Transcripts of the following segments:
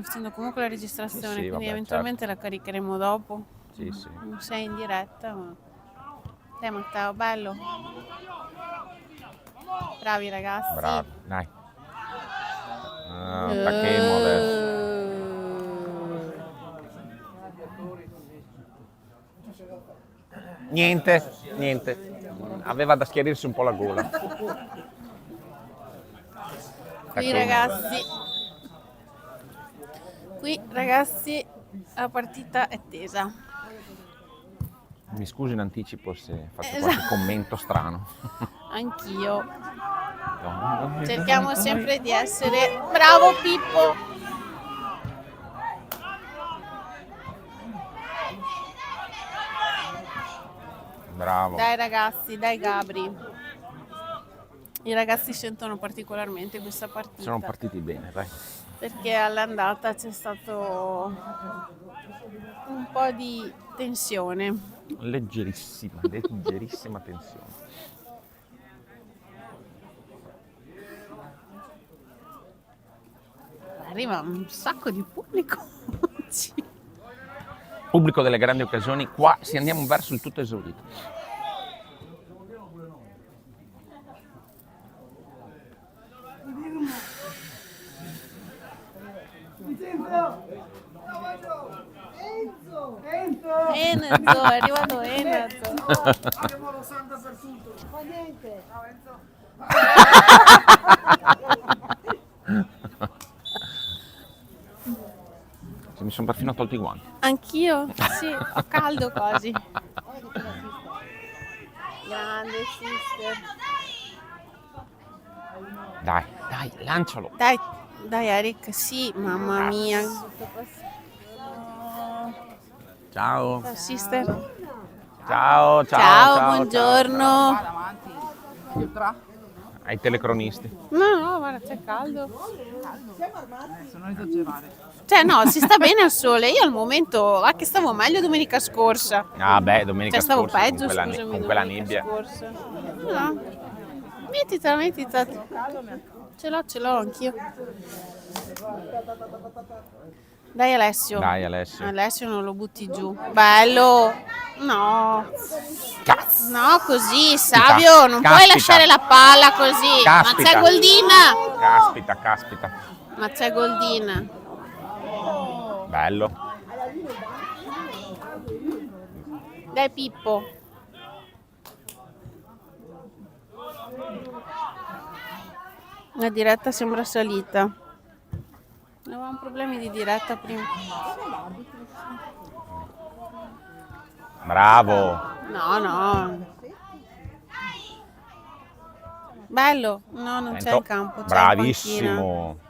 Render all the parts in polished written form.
facendo comunque la registrazione, Sì, quindi vabbè, eventualmente la caricheremo dopo. Sì, sì. Non sei in diretta, ma... Dai Matteo, bello. Bravi ragazzi. Bravi, dai. Attaccheremo adesso. Niente. Aveva da schiarirsi un po' la gola. Qui ragazzi la partita è tesa. Mi scuso in anticipo se faccio Esatto. qualche commento strano. Anch'io. Cerchiamo sempre di essere... Bravo Pippo! Bravo. Dai ragazzi, dai Gabri. I ragazzi sentono particolarmente questa partita. Sono partiti bene, dai. Perché all'andata c'è stato un po' di tensione. Leggerissima tensione. Arriva un sacco di pubblico oggi. Pubblico delle grandi occasioni, qua si andiamo verso il tutto esaurito. Enzo, è arrivato Enzo. Abbiamo lo santo per tutto. Fa niente. Ciao Enzo. Mi sono perfino tolto i guanti. Anch'io? Sì, ho caldo quasi. Grande sister. Dai, lancialo. Dai Eric, sì, mamma mia. Ciao. Ciao sister. Ciao. Buongiorno. Ai telecronisti. No, guarda, c'è caldo. Non esagerare. Cioè, no, si sta bene al sole. Io al momento, che stavo meglio domenica scorsa. Ah beh, domenica Cioè, stavo scorsa peggio, con quella domenica nebbia. scorsa. No. Mettita. Ce l'ho anch'io. Dai Alessio. Alessio non lo butti giù. Bello. No. Cazzo. No, così, Savio, non puoi lasciare la palla così. Ma c'è Goldina. Caspita. Ma c'è Goldina. Bello. Dai Pippo. La diretta sembra salita. Avevamo problemi di diretta prima. Bravo. No. Bello. No, non c'è in campo. C'è Bravissimo.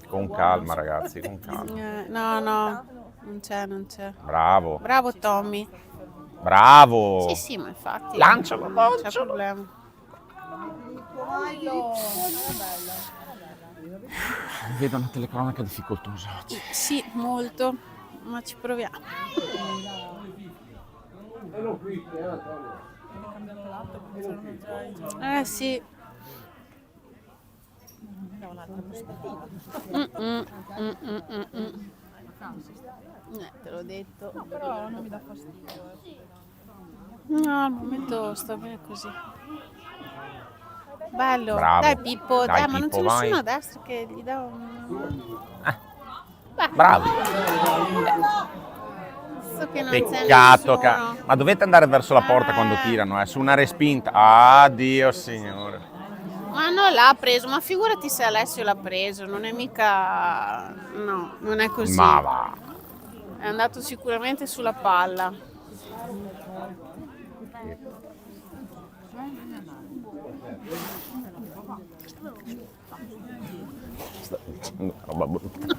Con calma ragazzi, con calma. No, non c'è. Bravo. Bravo Tommy. Bravo. Sì, ma infatti. Lancialo. Non c'è problema. Vedo una telecronaca difficoltosa oggi. Sì, molto, ma ci proviamo. Sì. Te l'ho detto. No, però non mi dà fastidio. No, al momento sto bene così. Bello. Bravo. Dai Pippo, Dai, ma non Pippo, c'è vai. nessuno a destra che gli dà un... Bravo. So che non Peccato. c'è nessuno. Ma dovete andare verso la porta quando tirano, su una respinta. Ah, Dio signore. Ma non l'ha preso, ma figurati se Alessio l'ha preso, non è mica... No, non è così. Ma va. È andato sicuramente sulla palla. Sto dicendo una roba brutta.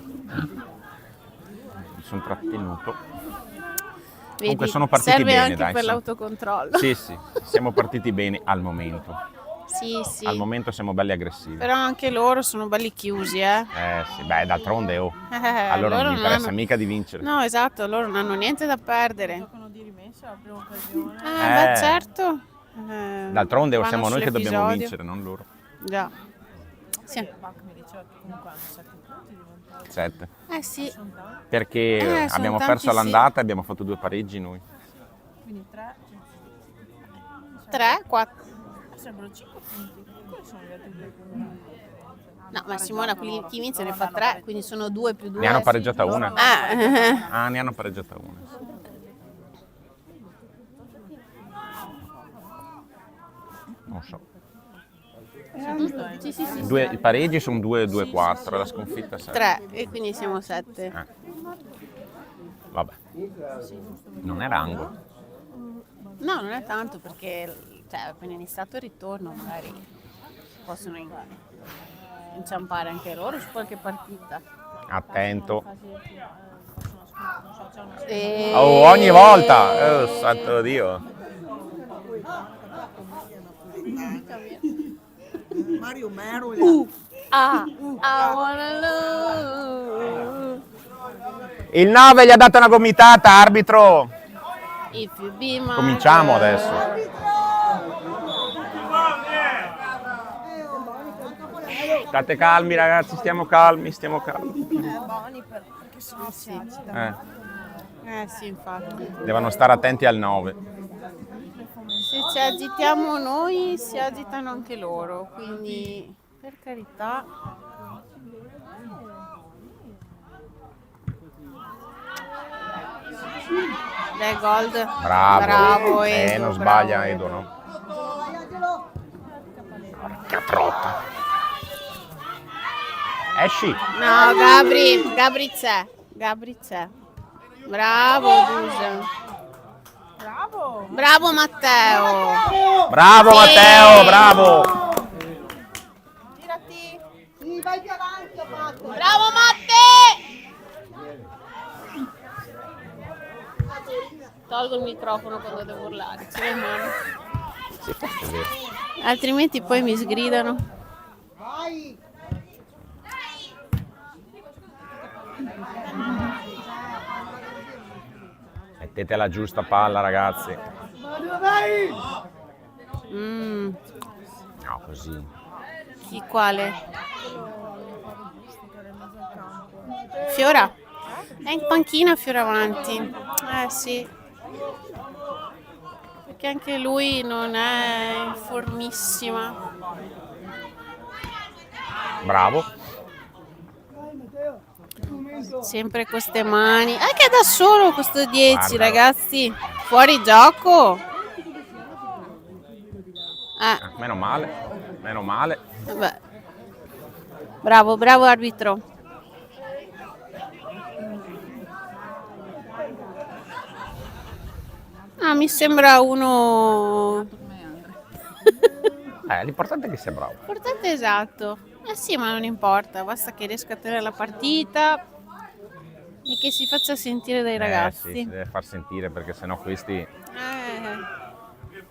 Mi sono trattenuto. Vedi, Comunque sono partiti serve bene, anche dai. per l'autocontrollo. Sì, siamo partiti bene al momento. Sì. Al momento siamo belli aggressivi. Però anche loro sono belli chiusi, Sì, beh, d'altronde allora non mi interessa mica di vincere. No, esatto, loro non hanno niente da perdere. Giocano di rimessa la prima occasione. Beh, certo. D'altronde vanno siamo noi che dobbiamo sull'episodio. vincere, non loro. Già. Sì. Bach mi diceva che comunque hanno 7 punti di vantaggio. 7. Eh sì, Perché sono abbiamo tanti perso sì. all'andata e abbiamo fatto 2 pareggi noi. Quindi 3, 3, 4. sarebbero 5 punti. Quali sono gli altri 2 punti? No, ma Simona, chi inizia ne fa 3, quindi sono 2 più 2. Ne hanno pareggiata una? Ah, Ah, ne hanno pareggiata una. Non so. sì, sì, sì. I pareggi sono 2, 2, 4, la sconfitta 7. 3, e quindi siamo 7. Vabbè. Non è rango. No, non è tanto perché appena iniziato il ritorno magari possono inciampare anche loro su qualche partita. Attento. E... Oh, ogni volta! Oh, santo Dio. Mario Mero. I wanna lose. Il 9 gli ha dato una gomitata, arbitro. If you be my Cominciamo girl. adesso. State calmi ragazzi, stiamo calmi. Boni perché sono si agita. Sì, infatti. Devono stare attenti al 9. Se ci agitiamo noi, si agitano anche loro, quindi per carità. Dai, Gold. Bravo. Edo. Non sbaglia Edo, no? Porca trotta. Esci. No, Gabri c'è. Bravo, Dusan. Bravo! Bravo, Matteo. Bravo Sì. Matteo, bravo. Tirati! Sì, vai più avanti, Matte. Bravo, Matte. Tolgo il microfono quando devo urlare, ce l'ho in mano. Sì, questo è vero. Altrimenti poi mi sgridano. Vai. Mettete la giusta palla ragazzi. Vai. No, così. Chi quale? Fiora? È in panchina Fioravanti. Sì. Perché anche lui non è in formissima. Bravo. Sempre queste mani. Che da solo questo 10, Guarda. ragazzi. Fuori gioco. Meno male. Vabbè. Bravo arbitro. Mi sembra uno L'importante è che sia bravo. importante, esatto. Sì, ma non importa, basta che riesca a tenere la partita e che si faccia sentire dai Sì, ragazzi. si deve far sentire perché sennò questi Eh.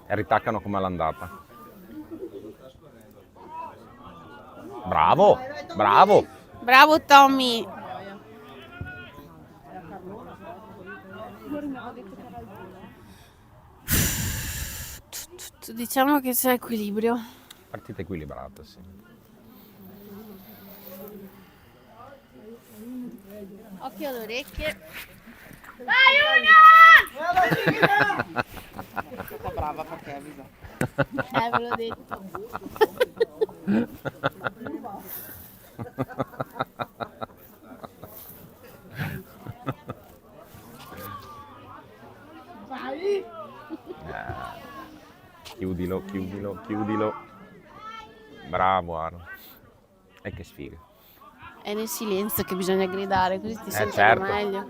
ritaccano come all'andata. Bravo. Bravo Tommy. Diciamo che c'è equilibrio. Partita equilibrata, sì. Occhio alle orecchie. È stata brava perché avvisa. Ve l'ho detto. Vai. Chiudilo. Bravo Aaron. E che sfiga. È nel silenzio che bisogna gridare, così ti senti certo. meglio.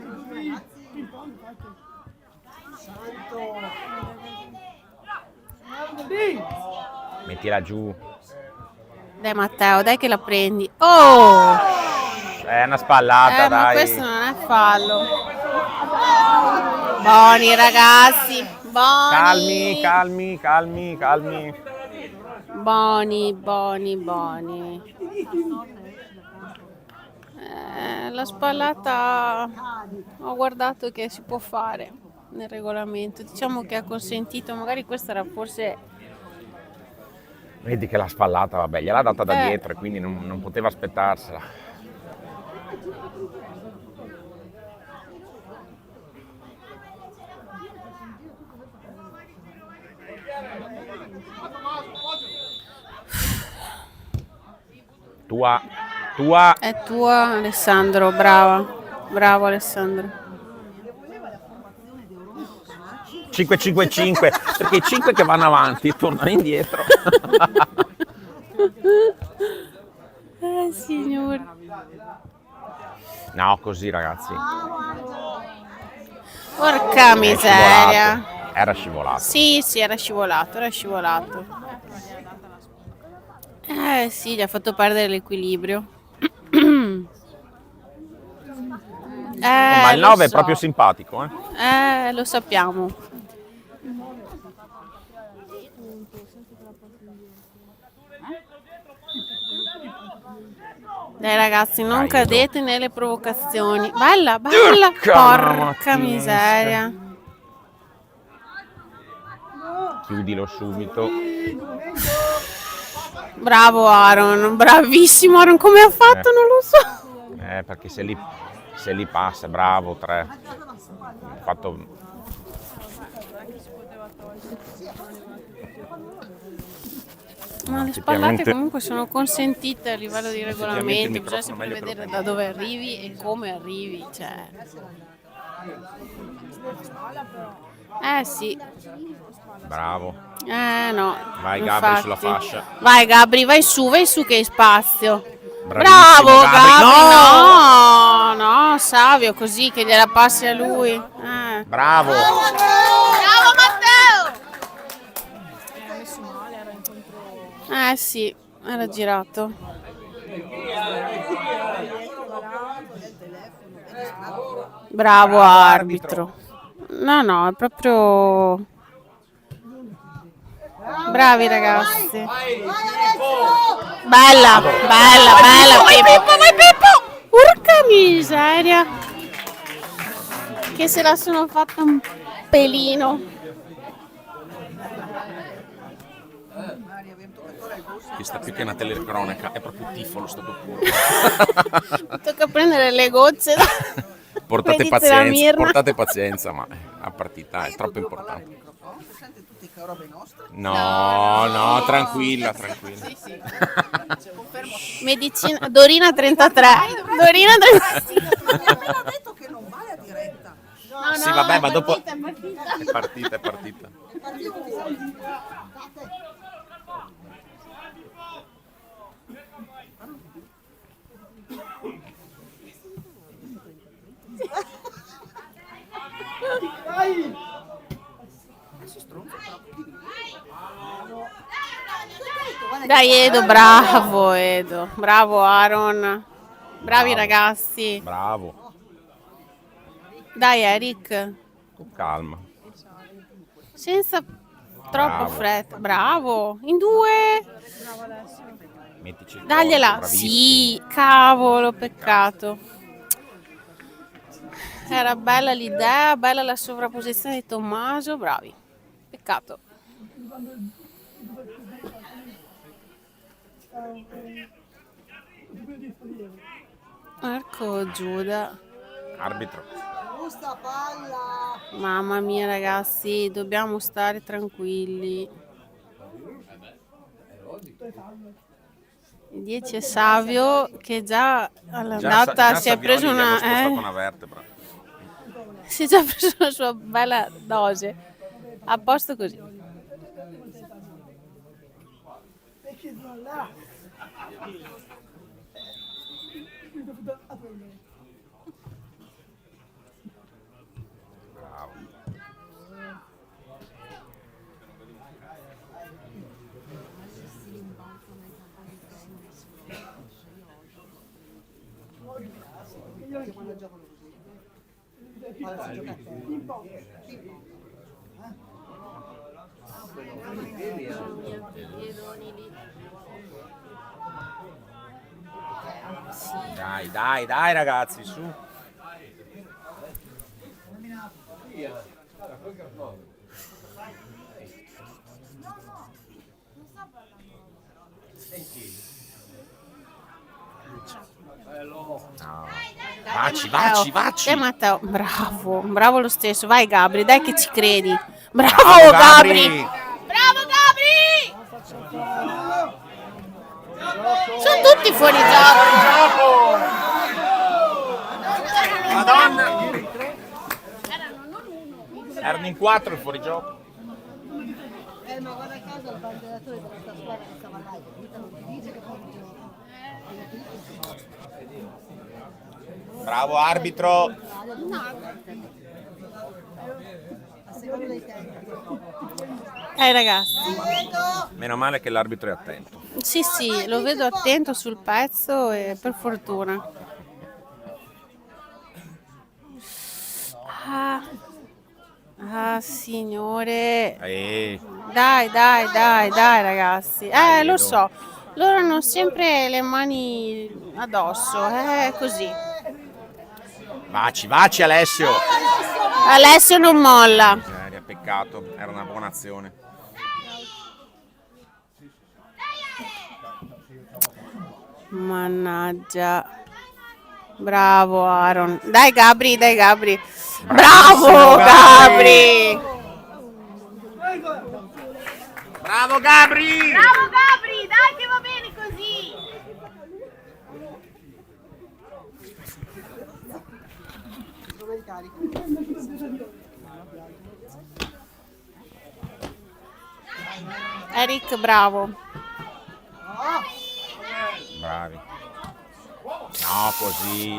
Mettila giù. Dai Matteo, dai che la prendi. Oh! È una spallata, Ma dai. questo non è fallo. Buoni ragazzi, buoni. Calmi. Buoni. La spallata ho guardato che si può fare nel regolamento. Diciamo che ha consentito, magari questa era forse... Vedi che la spallata, vabbè, gliel'ha data da dietro e quindi non poteva aspettarsela. Tua, tua. È tua Alessandro, brava. Bravo Alessandro. 5-5-5, perché i 5 che vanno avanti tornano indietro. Signore. No, così ragazzi. Porca È miseria. scivolato. Era scivolato. Sì, era scivolato, era scivolato. Sì, gli ha fatto perdere l'equilibrio. Ma il Lo 9 è so. proprio simpatico, eh? Lo sappiamo. Dai ragazzi, non Dai, cadete nelle provocazioni. Bella, bella, porca miseria. Chiudilo subito. Bravo Aaron, bravissimo Aaron, come ha fatto non lo so. Perché se li passa, bravo 3. Ha fatto. Ma le spallate comunque sono consentite a livello di regolamento, bisogna sempre vedere da dove arrivi e come arrivi, cioè. Sì. Bravo. No. Vai infatti. Gabri sulla fascia. Vai Gabri, vai su che hai spazio. Bravissimo, Bravo Gabri. Gabri, no, Savio, così che gliela passi a lui. Bravo. Bravo Matteo! Sì, era girato. Bravo arbitro. No, è proprio. Bravi ragazzi. Bella. Vai Pippo! Porca miseria. Che se la sono fatta un pelino. Che sta più che una telecronaca, è proprio tifo lo stato puro. Tocca prendere le gocce. Portate pazienza, ma la partita è troppo importante. No, tranquilla. Medicina Dorina 33. Dorina 33. Appena detto che non vale a diretta. No, Sì, vabbè, ma dopo è partita. è partita. Dai Edo, bravo Edo. Bravo Aaron. Bravi ragazzi. Bravo. Dai Eric. Con calma. Senza troppa Bravo. fretta. Bravo. In due. Mettici il Dagliela. corpo, bravissimo. Sì, cavolo, peccato. Era bella l'idea, bella la sovrapposizione di Tommaso, bravi. Peccato. Ecco Giuda. Arbitro. Giusta palla. Mamma mia ragazzi, dobbiamo stare tranquilli. Il 10 è Savio che già all'andata si è preso una... una vertebra. si è già preso la sua bella dose. A posto così. Dai ragazzi, su. No. Vaci. Matteo, bravo, bravo lo stesso. Vai Gabri, dai che ci credi. Bravo, Bravo, Gabri. Gabri. Bravo Gabri! Sono tutti fuori gioco. Madonna. Erano in 4 il fuorigioco. Ma guarda caso il banderatore della tua squadra che stava là, non ti dice che fuori gioco. Bravo arbitro. A seconda dei tempi. Ragazzi. Meno male che l'arbitro è attento. Sì, lo vedo attento sul pezzo e per fortuna. Signore. Dai, ragazzi. Lo vedo. so. Loro hanno sempre le mani addosso. Così. Vaci Alessio. Alessio non molla. Peccato, era una buona azione. Mannaggia. Bravo Aaron. Dai Gabri. Bravissimo, Bravo Gabri. Gabri. Bravo Gabri. Bravo Gabri, dai che va bene così. Eric, bravo. Bravi. No, così.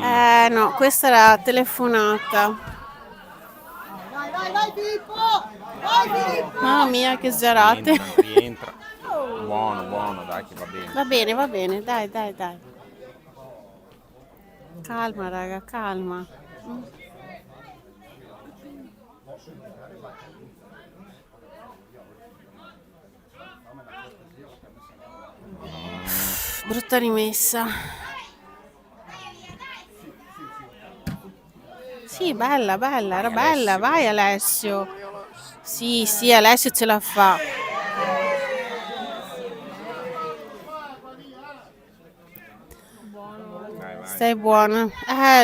No, questa era telefonata. Vai Pippo! Vai Pippo! Mamma mia, che serate. Rientra. Buono, dai che va bene. Va bene, dai. Calma, raga, calma. Brutta rimessa. Sì, bella, era bella. Vai Alessio. Sì, Alessio ce la fa. Stai buono.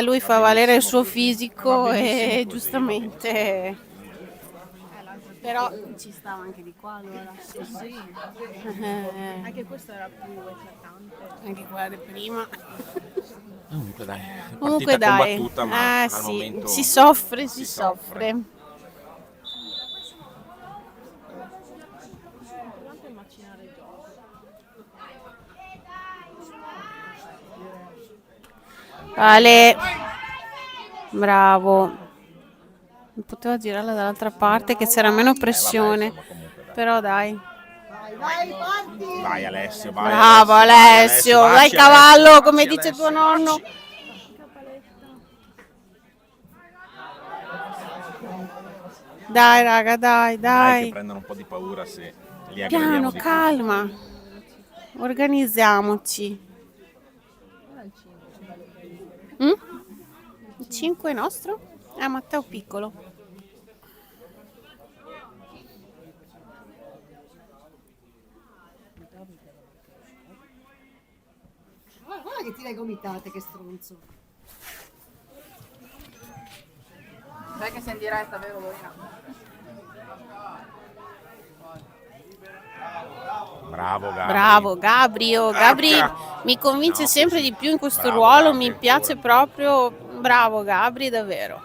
Lui fa valere il suo fisico e giustamente. Però ci stava anche di qua allora. Sì. Anche questo era più eclatante. Anche quella di prima. Comunque dai, Comunque partita dai. combattuta, ma al Sì. momento Si soffre. Vale. Bravo. Poteva girarla dall'altra parte che c'era meno pressione. Però dai. Vai, parti! Vai Alessio, Bravo Alessio. Vai Vaci, cavallo, Alessio, come vaci, dice Alessio, tuo nonno. vaci. Dai raga, Dai che dai. prendono un po' di paura se li aggrediamo Piano, di più. calma. Organizziamoci. 5 è nostro? Matteo piccolo. Guarda che tira le gomitate, che stronzo. Sai che sei in diretta, vero Lorena? Bravo Gabri. Gabri mi convince sempre di più in questo ruolo, mi piace proprio. Bravo Gabri, davvero.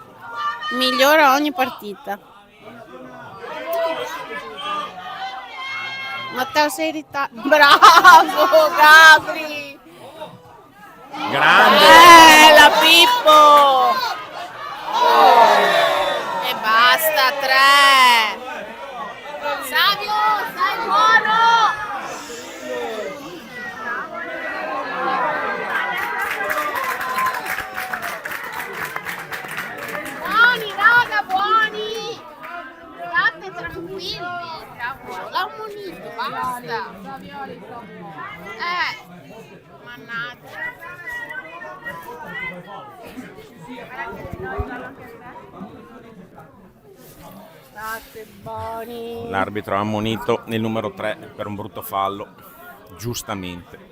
Migliora ogni partita. Matteo sei in ritardo. Bravo Gabri. Grande. La Pippo. E basta, 3. Savio, stai buono. Buoni, raga, buoni. State tranquilli. Cavolo, l'ho ammonito, basta. Mannaggia. State buoni. L'arbitro ha ammonito il numero 3 per un brutto fallo, giustamente.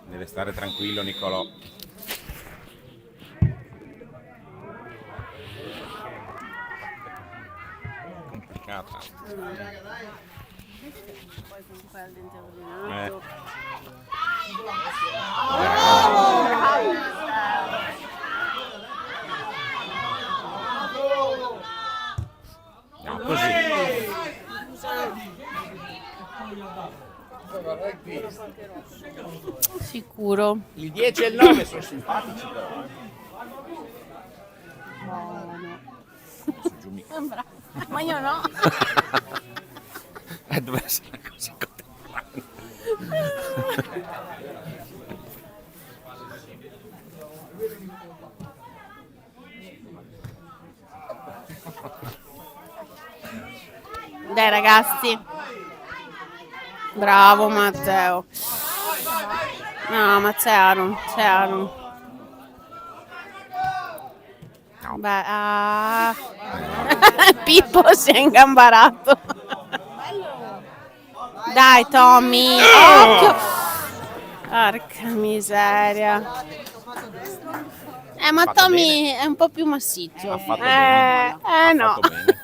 Deve stare tranquillo Nicolò. Complicata. Poi comunque al dente ordinato. No, così. Sicuro. Il 10 e il 9 sono simpatici però. Su, giù, mica. Bravo. Ma io no. Deve essere così contemporaneo. Dai ragazzi. Bravo Matteo. No, ma c'è Aaron. Beh, Pippo si è ingambarato. Dai Tommy, occhio. Porca miseria. Ma Fatto Tommy è un po' più massiccio. Ha fatto bene. Ha No. fatto bene.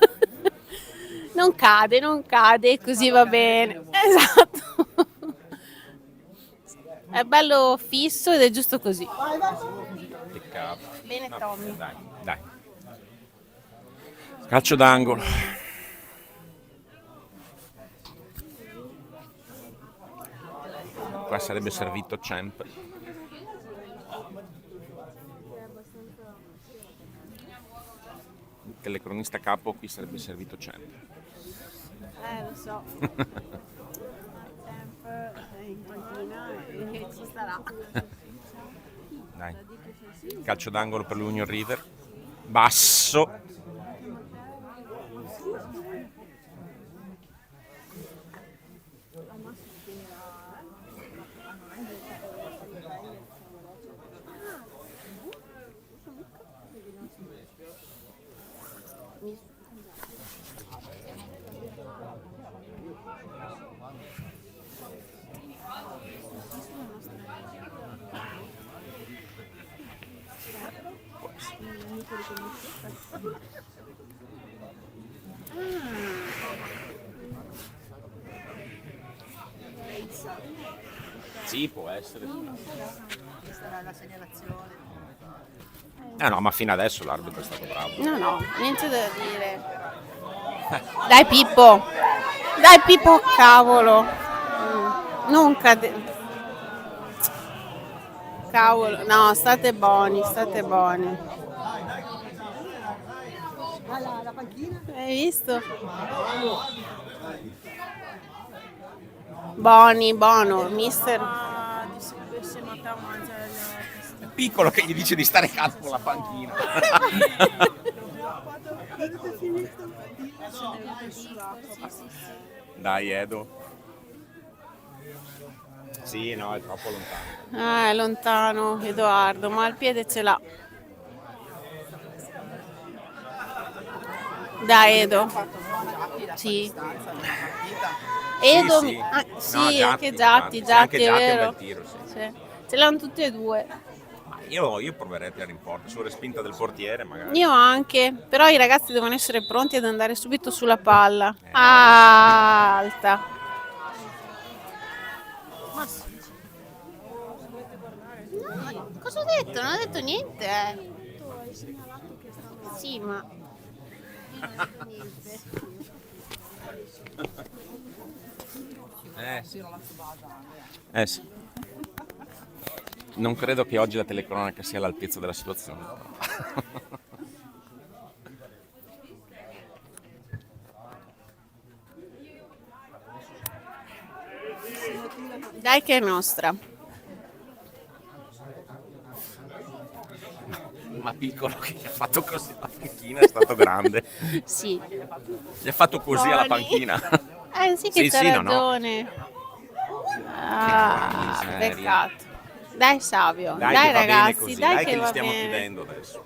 Non cade, così va bene. Esatto. È bello fisso ed è giusto così. Peccato. Bene Tommy. Dai. Calcio d'angolo. Qua sarebbe servito Champ. Telecronista capo, qui sarebbe servito Champ. Lo so. In panchina e ci starà. Dai. Calcio d'angolo per l'Union River. Basso. Sì, può essere. Questa era la segnalazione. No, ma fino adesso l'arbitro è stato bravo. No, niente da dire. Dai Pippo, cavolo. Non cade. Cavolo, no, state buoni. La panchina? Hai visto? Buono, mister. È piccolo che gli dice di stare calmo con la panchina. Dai Edo. Sì, no, è troppo lontano. È lontano, Edoardo, ma il piede ce l'ha. Dai Edo. Sì. Edo, Sì. sì, No, anche Giatti, Giatti, anche è Giatti è un vero. bel tiro, sì. Sì. Ce l'hanno tutti e due. Ma io proverei a tirare in porta, su respinta del portiere magari. Io anche, però i ragazzi devono essere pronti ad andare subito sulla palla. Alta. No, cosa ho detto? Non ho detto niente. Sì, ma Sì. Non credo che oggi la telecronaca sia all'altezza della situazione. dai che è nostra. Ma piccolo che gli ha fatto così alla panchina è stato grande. Sì. Gli ha fatto così alla Buoni. panchina. Sì che Sì, c'ha sì, no, no. ragione. miseria. Peccato. Dai Savio, Dai, dai che va bene ragazzi, così, dai dai che che li va stiamo bene. chiudendo adesso.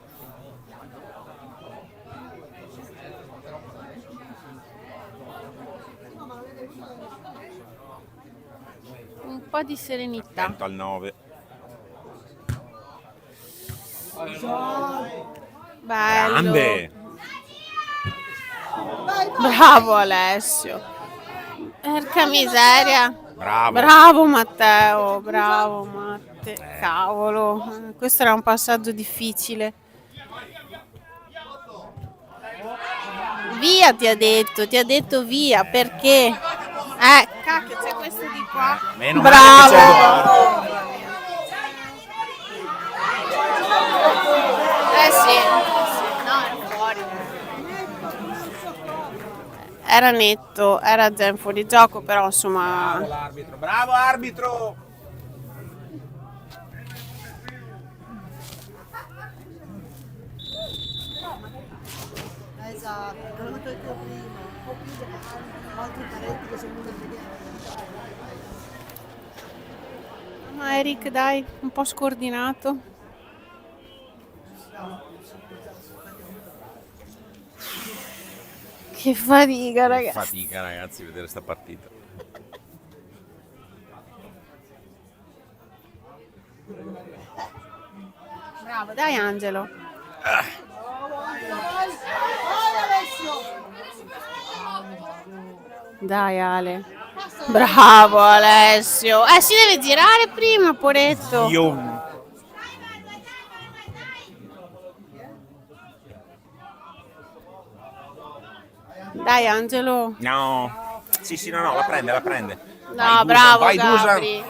un po' di serenità. Attento al 9. Bello. Grande! Bravo Alessio. Porca miseria. Bravo! Bravo Matteo, bravo Matte. Cavolo, questo era un passaggio difficile. Via ti ha detto via, perché? Cacchio, c'è questo di qua. Meno male che c'è Bravo. Edoardo. Sì, no, era fuori. Era netto, era già in fuorigioco, però insomma. Bravo l'arbitro, bravo arbitro! Esatto, l'ho detto prima, un po' più di altri parenti che sono venuti a vedere. Ma Eric, dai, un po' scordinato. Che fatica, ragazzi. Fatica ragazzi vedere sta partita. Bravo, dai Angelo. Dai Ale. Bravo Alessio. Si deve girare prima, poretto. Io Dai Angelo. no. Sì, no, la prende. No, Vai, Dusan, bravo vai, Dusan. Gabri.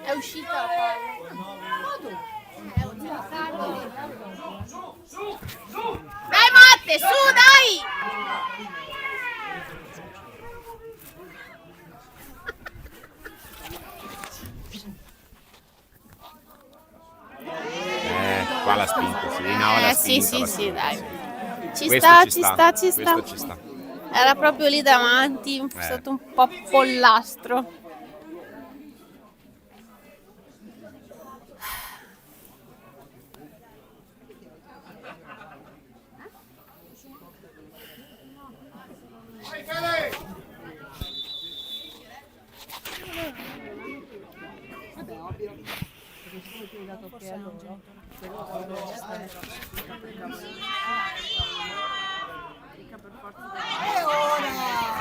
È uscita la palla. Dai Matte, su, dai! Qua l'ha spinto, sì, no, l'ha Sì, spinto. sì, dai. Ci Questo sta, ci ci sta, sta, ci sta. questo ci sta. Era proprio lì davanti, è stato un po' pollastro.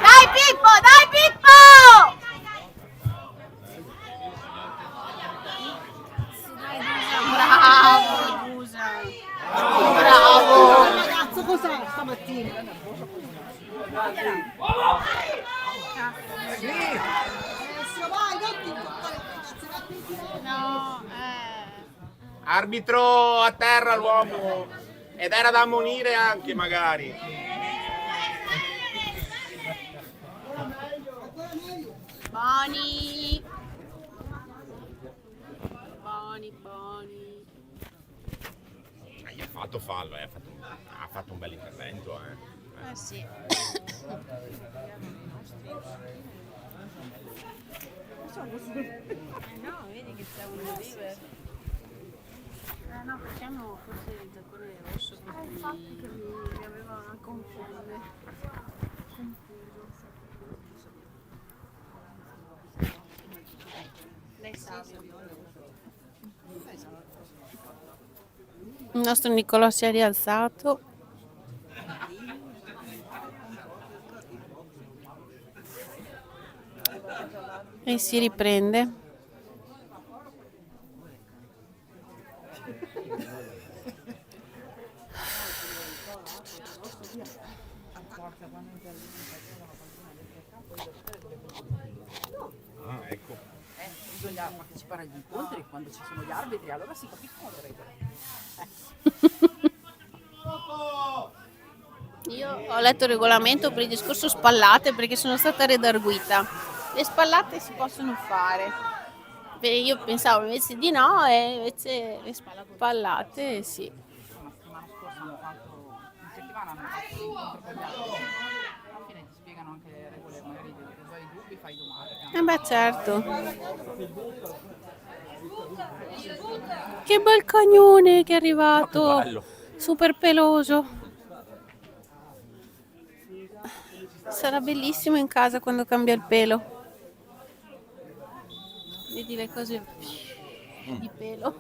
Dai Pippo, dai Pippo! Bravo, Dusan. Bravo. Ragazzo, cos'è stamattina? Adesso vai, non ti buttare, ragazzi, vai. No, Arbitro a terra l'uomo. Ed era da ammonire anche magari. Boni. Boni. Gli ha fatto fallo, ha fatto un bel intervento. Sì. No, vedi che c'è un river. No, facciamo forse il giocone rosso infatti che mi aveva confuso. Lei sa. Il nostro Nicolò si è rialzato. E si riprende. Ecco. Bisogna partecipare agli incontri quando ci sono gli arbitri, allora si capiscono le regole. Io ho letto il regolamento per il discorso spallate perché sono stata redarguita. Le spallate si possono fare. Io pensavo invece di no e invece le spallate sì. La settimana scorsa hanno fatto, in settimana hanno fatto l'incontro con gli arbitri. Alla fine ti spiegano anche le regole, magari se hai dubbi fai domande. Beh certo. Che bel cagnone che è arrivato. Bello. Super peloso. Sarà bellissimo in casa quando cambia il pelo. Vedi le cose di pelo.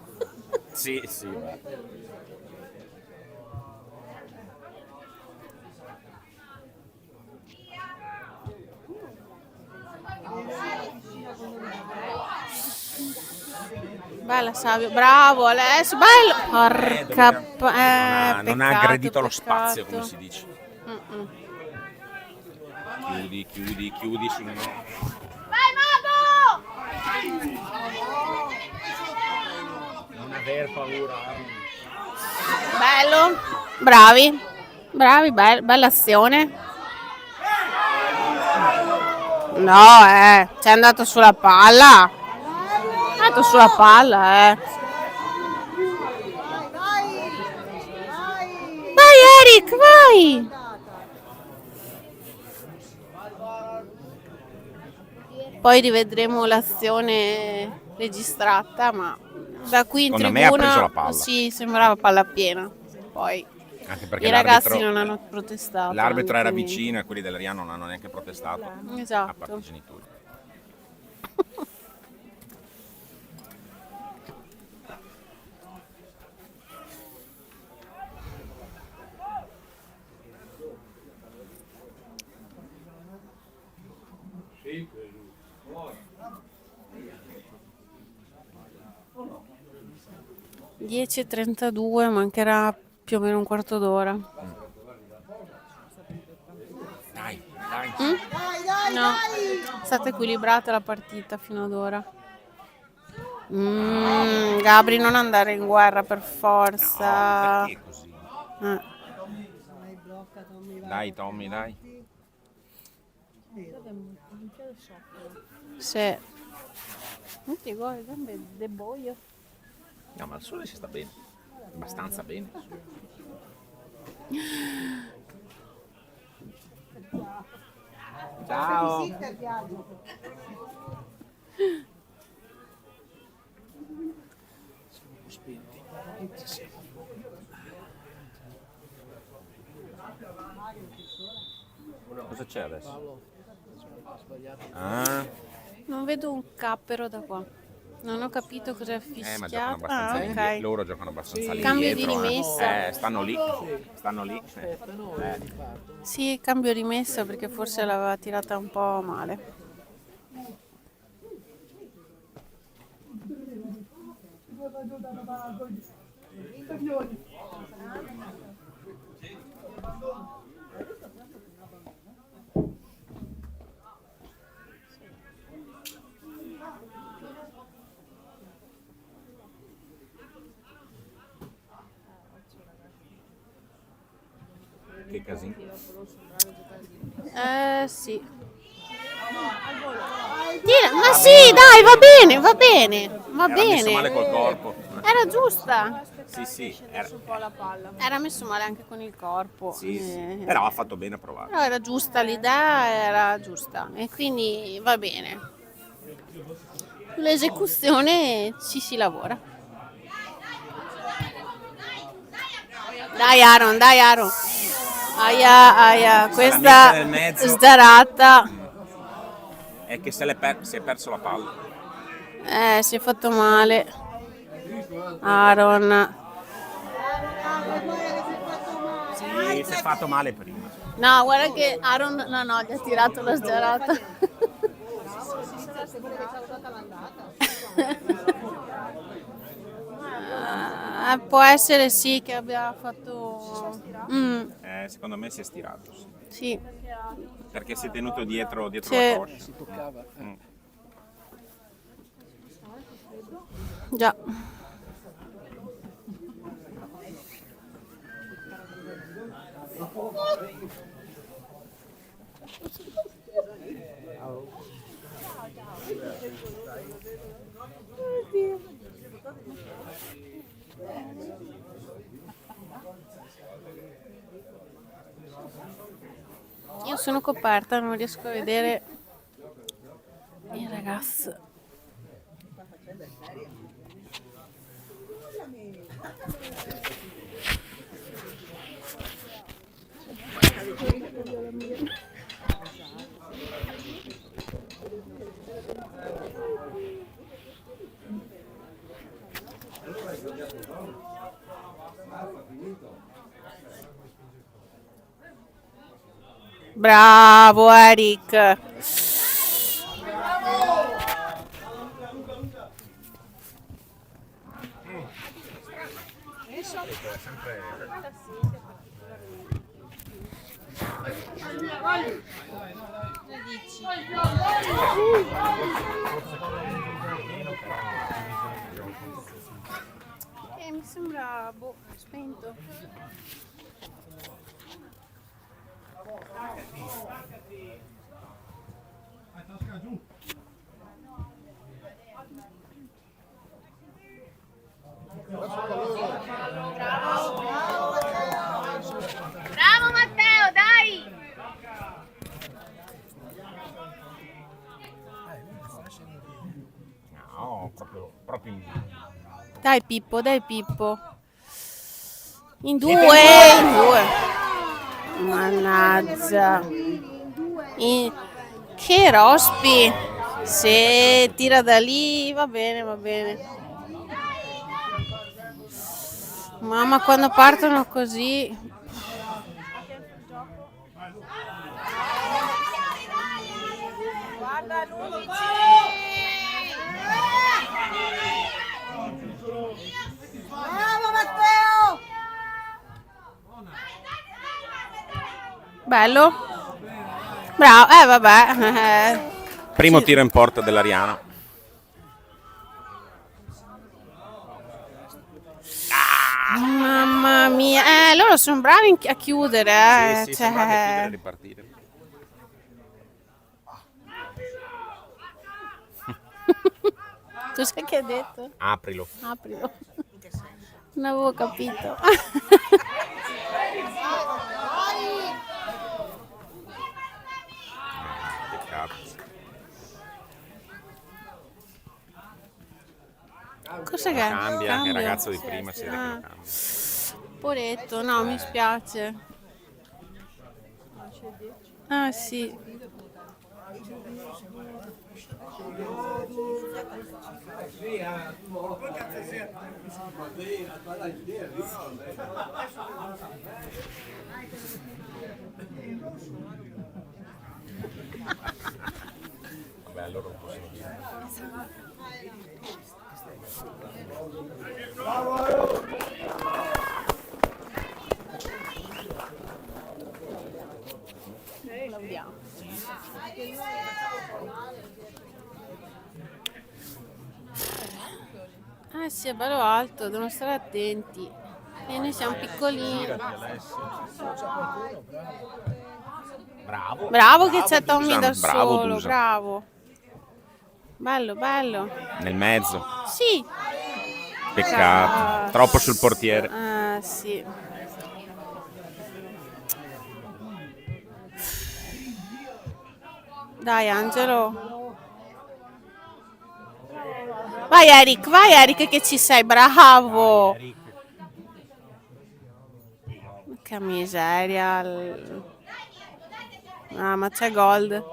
Sì, sì. Guarda. Bella Savio, bravo Alessio, bello. Porca Non ha aggredito lo spazio, come si dice. Mm-mm. Chiudi sul no. Vai Mago! Non aver paura. Bello, bravi, bella azione. No, c'è andato sulla palla. È andato sulla palla, Vai Eric, vai! Poi rivedremo l'azione registrata, ma da qui in Secondo me ha tribuna preso la palla. sì, sembrava palla piena. Poi Anche perché i ragazzi non hanno protestato. l'arbitro era quindi- vicino e quelli del Riano non hanno neanche protestato. A parte Esatto. i genitori. Mm. 10:32, mancherà più o meno un quarto d'ora. Dai. No, è stata equilibrata la partita fino ad ora. Gabri, non andare in guerra per forza. Perché così? Dai Tommy, dai. Sì. Non ti guarda, le gambe de boio. No, ma al sole si sta bene. Abbastanza bene. Ciao. Cosa c'è adesso? Ah, Non vedo un cappero da qua. Non ho capito cosa è ma giocano fischiato. abbastanza Ok. loro giocano abbastanza lì Cambio di dietro. rimessa. Stanno lì. Sì, cambio rimessa perché forse l'aveva tirata un po' male. Che casino. Sì. Ma sì, dai, va bene, va Era messo male col corpo. Era giusta. Sì. Era messo male anche con il corpo. Sì. Però ha fatto bene a provare. Però era giusta, l'idea era giusta e quindi va bene. L'esecuzione ci si lavora. Dai Aaron. Aia, questa nel mezzo. sdarata. È che si è perso la palla. Si è fatto male. Aaron. Sì, si è fatto male prima. No, guarda che Aaron no, gli ha tirato la sdarata. Può essere sì che abbia fatto... Secondo me si è stirato. Sì. Sì. Perché si è tenuto dietro Sì. la coscia. Già. Io sono coperta, non riesco a vedere il ragazzo. Bravo Eric. Mi sembra spento. Bravo Matteo, dai! No, proprio in... Dai Pippo, dai Pippo. In due. Mannaggia. Che rospi. Se tira da lì, va bene, va bene. Mamma, quando partono così. Guarda l'11. Bravo Matteo! Bello. Bravo, vabbè. Primo Sì. tiro in porta dell'Ariano. Mamma mia, loro sono bravi a chiudere, Sì, sono bravi a chiudere e ripartire. Tu sai che hai detto? Aprilo. Aprilo. Non avevo capito. Peccato. Cosa che Cambia, il cambia? ragazzo di prima si vede che Ah. lo cambia. Poretto, no, mi spiace. Ah sì. Vabbè, loro non possono dire. Ah sì, è bello alto, devono stare attenti. E noi siamo piccolini. Bravo. Bravo che c'è Tommy Dusan, da bravo solo, Dusan. bravo. Bello, bello. Nel mezzo. Sì. Peccato. Troppo sul portiere. Ah, sì. Dai, Angelo. Vai Eric che ci sei, bravo. Che miseria. Ah, ma c'è Gold.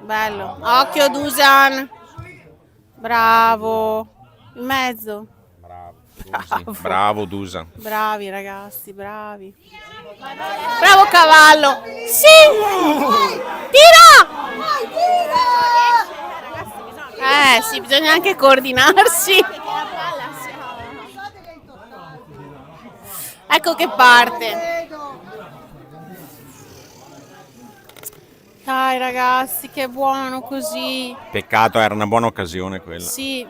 Bello. Occhio Dusan. Bravo. In mezzo. Bravo Dusan. Bravi ragazzi, bravi. Bravo cavallo. Sì. Tira. Sì, bisogna anche coordinarsi. Ecco che parte. Dai ragazzi, che buono così. Peccato, era una buona occasione quella. Sì.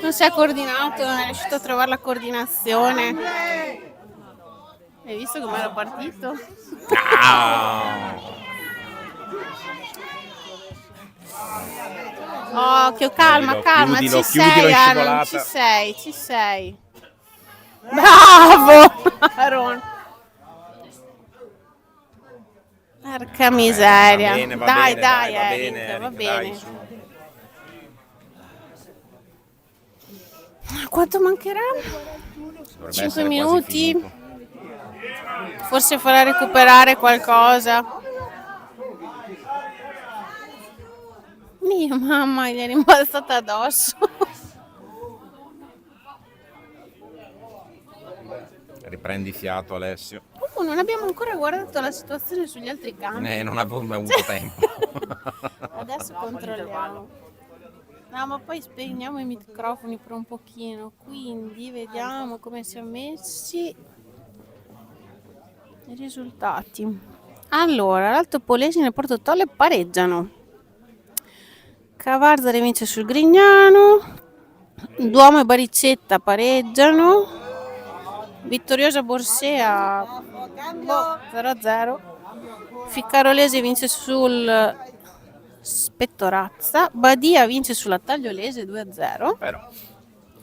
Non si è coordinato, non è riuscito a trovare la coordinazione. Hai visto come era partito? Occhio, calma, calma, chiudilo, ci chiudilo sei in Aaron, scivolata. ci sei. Bravo Aaron. Porca miseria. Va bene, va Dai, bene, dai, va Eric, bene, va Eric, bene. dai, su. Quanto mancherà? Dovrebbe 5 essere quasi minuti. finito. Forse farà recuperare qualcosa. Mia mamma gli è rimbalzata addosso. Riprendi fiato, Alessio. Non abbiamo ancora guardato la situazione sugli altri campi. Non avevo mai avuto tempo. Adesso controlliamo. No, ma poi spegniamo i microfoni per un pochino. Quindi vediamo come siamo messi. I risultati. Allora, l'Alto Polesine e Porto Tolle pareggiano. Cavarzare vince sul Grignano. Duomo e Baricetta pareggiano. Vittoriosa Borsea 0-0. Ficcarolese vince sul Spettorazza. Badia vince sulla Tagliolese 2-0. Però.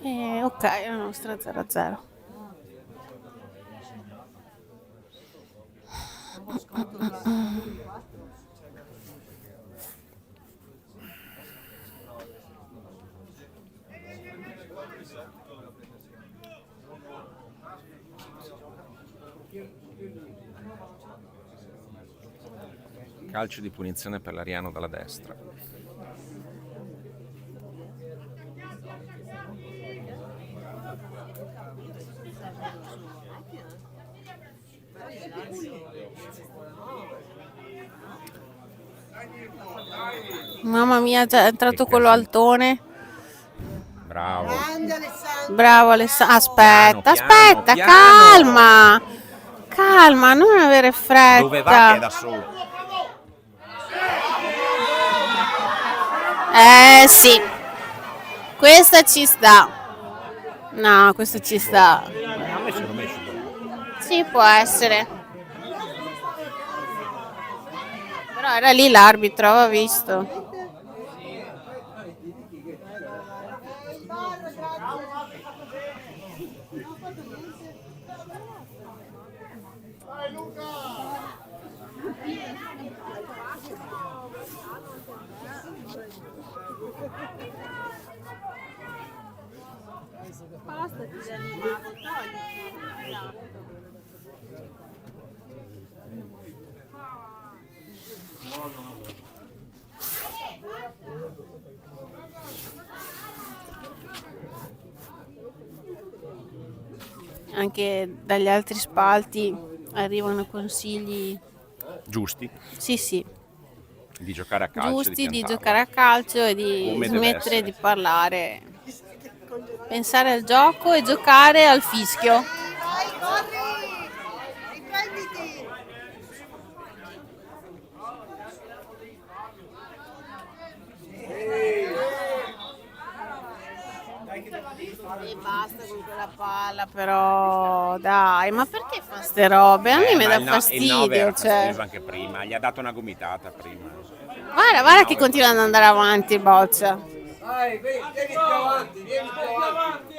E ok, la nostra 0-0. Calcio di punizione per l'Ariano dalla destra. Mamma mia, già è entrato quello altone. Bravo. Grande Alessandro. Bravo Alessandro. Aspetta, Piano, aspetta, piano. calma. Calma, non avere fretta. Dove va che è da solo? Sì. Questa ci sta. No, questa ci sta. A me sono messo. Sì, può essere. Però era lì l'arbitro, aveva visto. Anche dagli altri spalti arrivano consigli. Giusti Sì, sì, di giocare a calcio. giusti di piantarlo. giocare a calcio e di Come deve smettere essere. di parlare. Pensare al gioco e giocare al fischio. Vai, corri! Riprenditi! E basta con quella palla, però dai, ma perché fa ste robe? A me mi Ma dà il 9 fastidio, era cioè. fastidioso anche prima, gli ha dato una gomitata prima. Guarda che continua ad andare avanti il Boccia. Vai, vieni più avanti, vieni più avanti.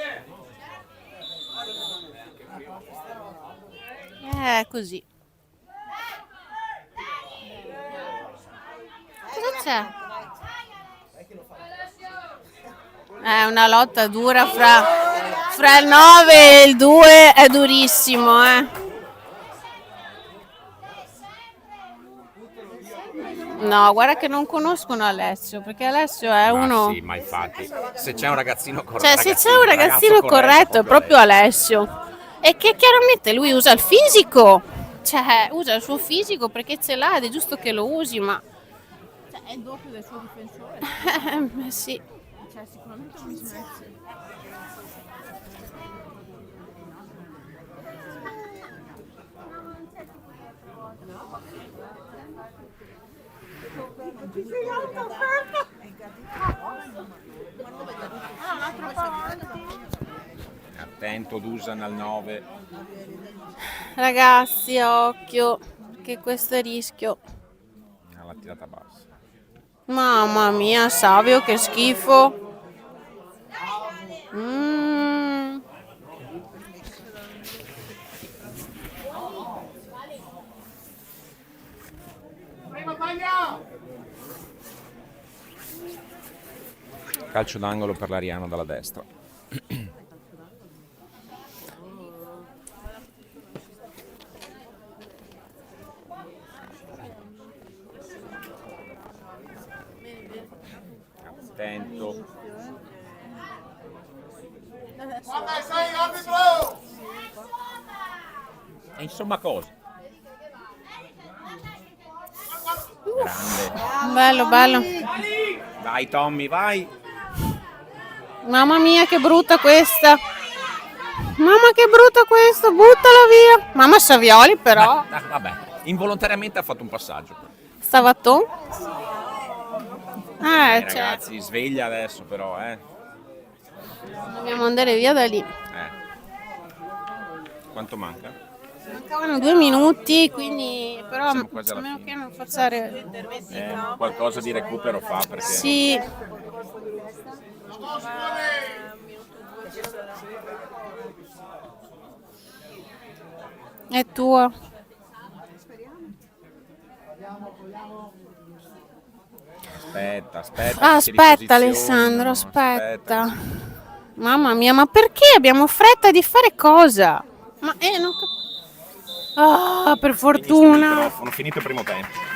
Così. Cosa c'è? È una lotta dura fra il 9 e il 2, è durissimo, No, guarda che non conoscono Alessio, perché Alessio è uno. Sì, ma infatti, se c'è un ragazzino corretto. Cioè, se c'è un ragazzino corretto è proprio Alessio. E che chiaramente lui usa il fisico. Cioè, usa il suo fisico perché ce l'ha ed è giusto che lo usi, ma. Cioè, è il doppio del suo difensore. Sì. Cioè, sicuramente un mismatch. Attento Dusan al 9. Ragazzi, occhio, che questo è rischio. Alla tirata bassa. Mamma mia, Savio, che schifo. Calcio d'angolo per l'Ariano dalla destra. attento. E insomma cosa? Grande. Bello, bello. Vai Tommy, vai. Mamma mia, che brutta questa. Mamma, che brutta questa. Buttala via. Mamma Savioli, però. Vabbè, involontariamente ha fatto un passaggio. Stava tu? Certo. Ragazzi, sveglia adesso però, Dobbiamo andare via da lì. Quanto manca? Mancavano 2 minuti, quindi però Siamo quasi a alla meno fine. che non facciare. Qualcosa di recupero fa perché... Sì. È tua. Aspetta, Ah, si aspetta riposizionano, Alessandro, aspetta. Mamma mia, ma perché abbiamo fretta di fare cosa? Ma non Ah, per fortuna. Finito il primo tempo.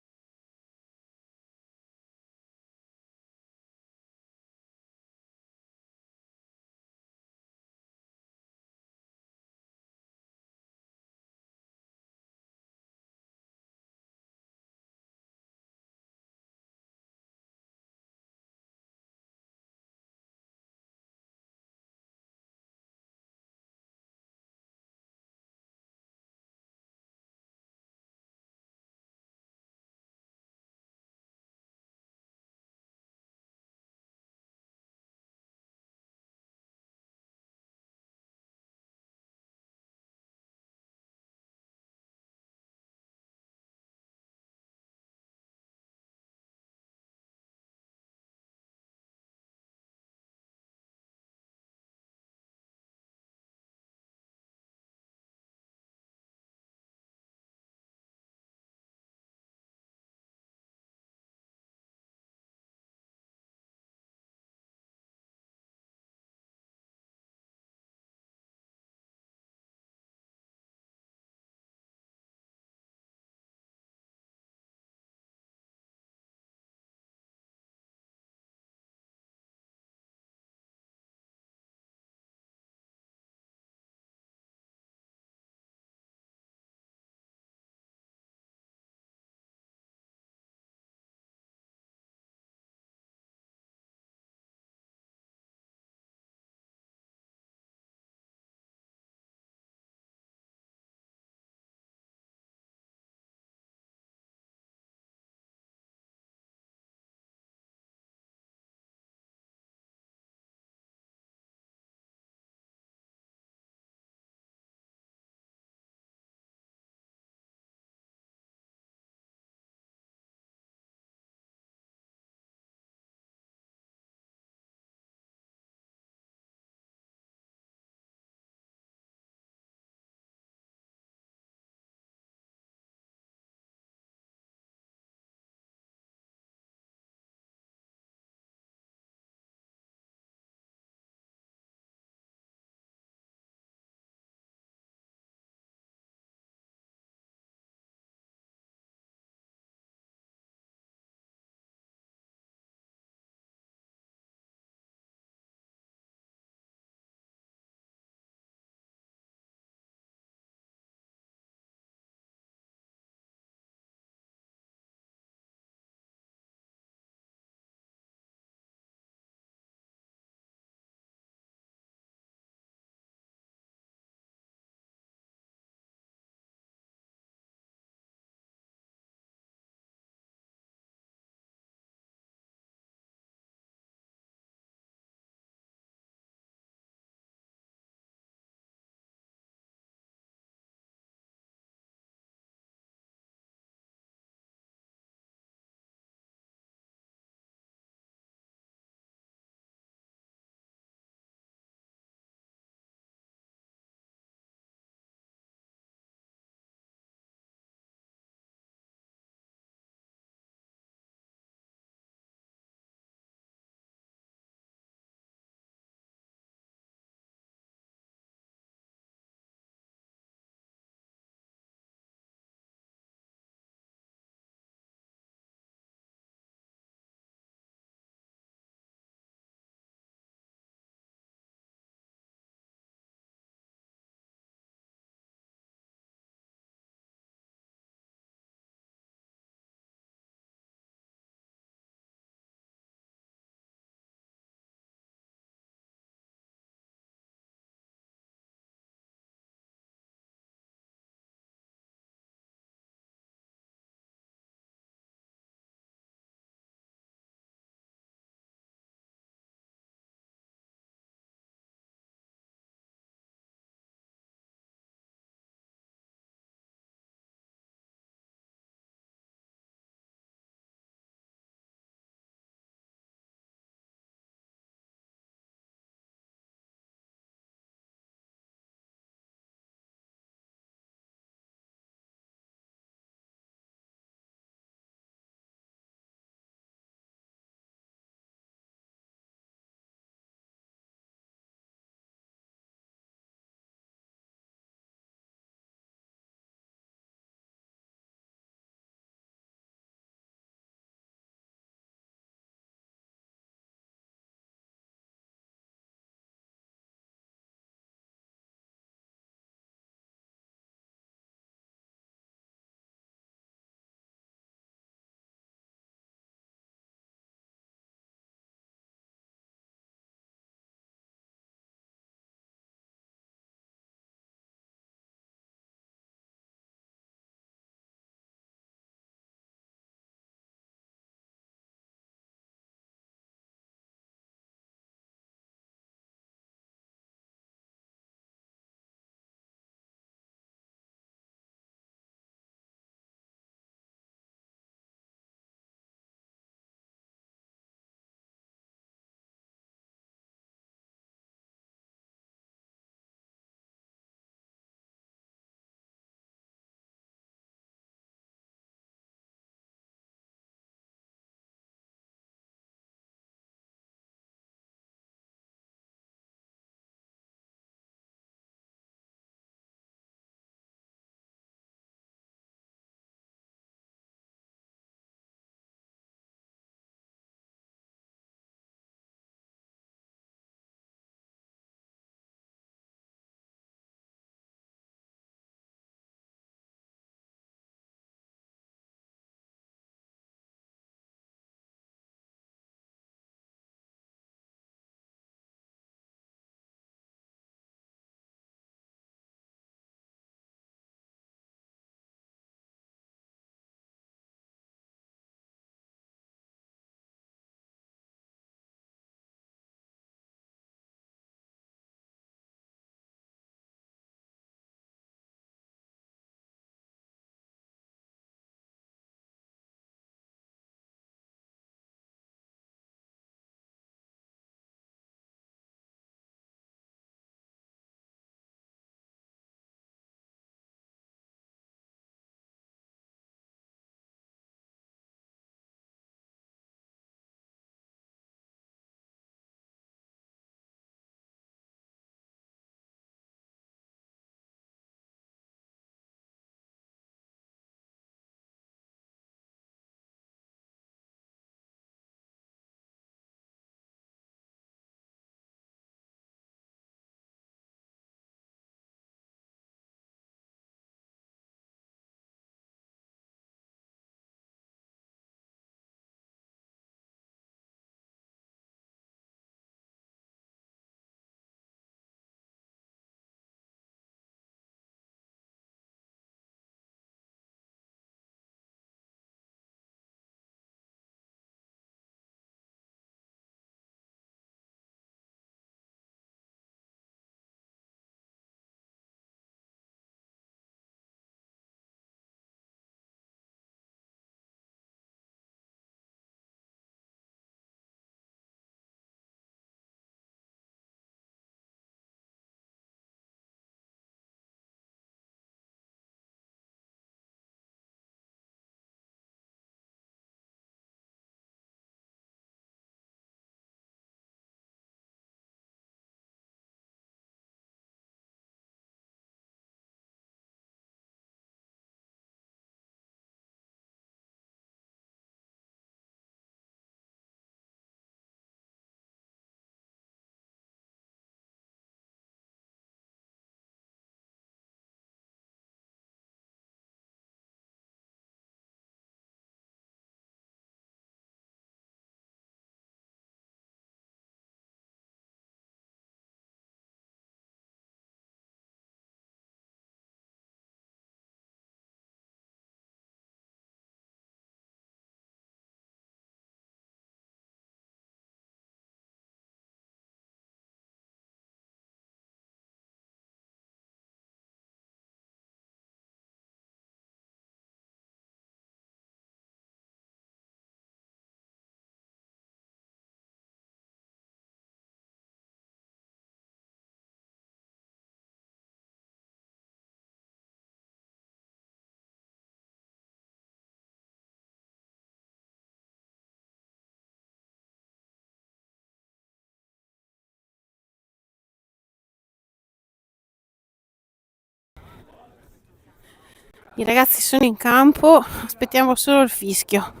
I ragazzi sono in campo, aspettiamo solo il fischio.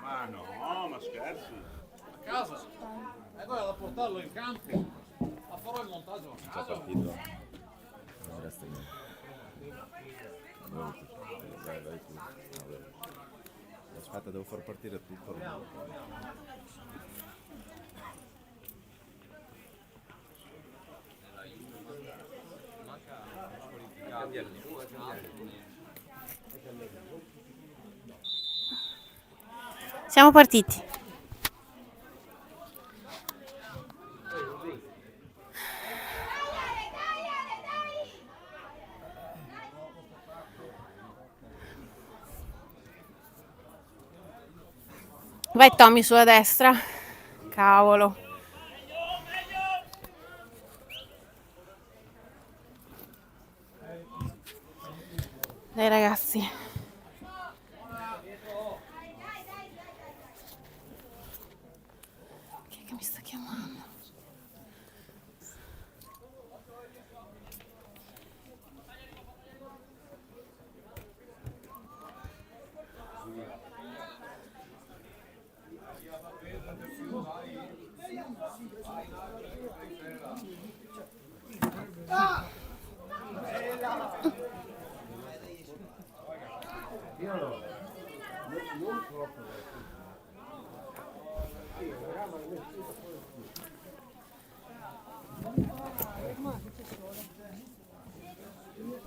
Ma no, ma scherzi. A casa. E poi da portarlo in campo. A fare il montaggio a casa. Non resta niente. Vai tu. Aspetta, devo far partire tutto. Siamo partiti. Vai Tommy sulla destra. Cavolo. Dai ragazzi. Chi è che mi sta chiamando?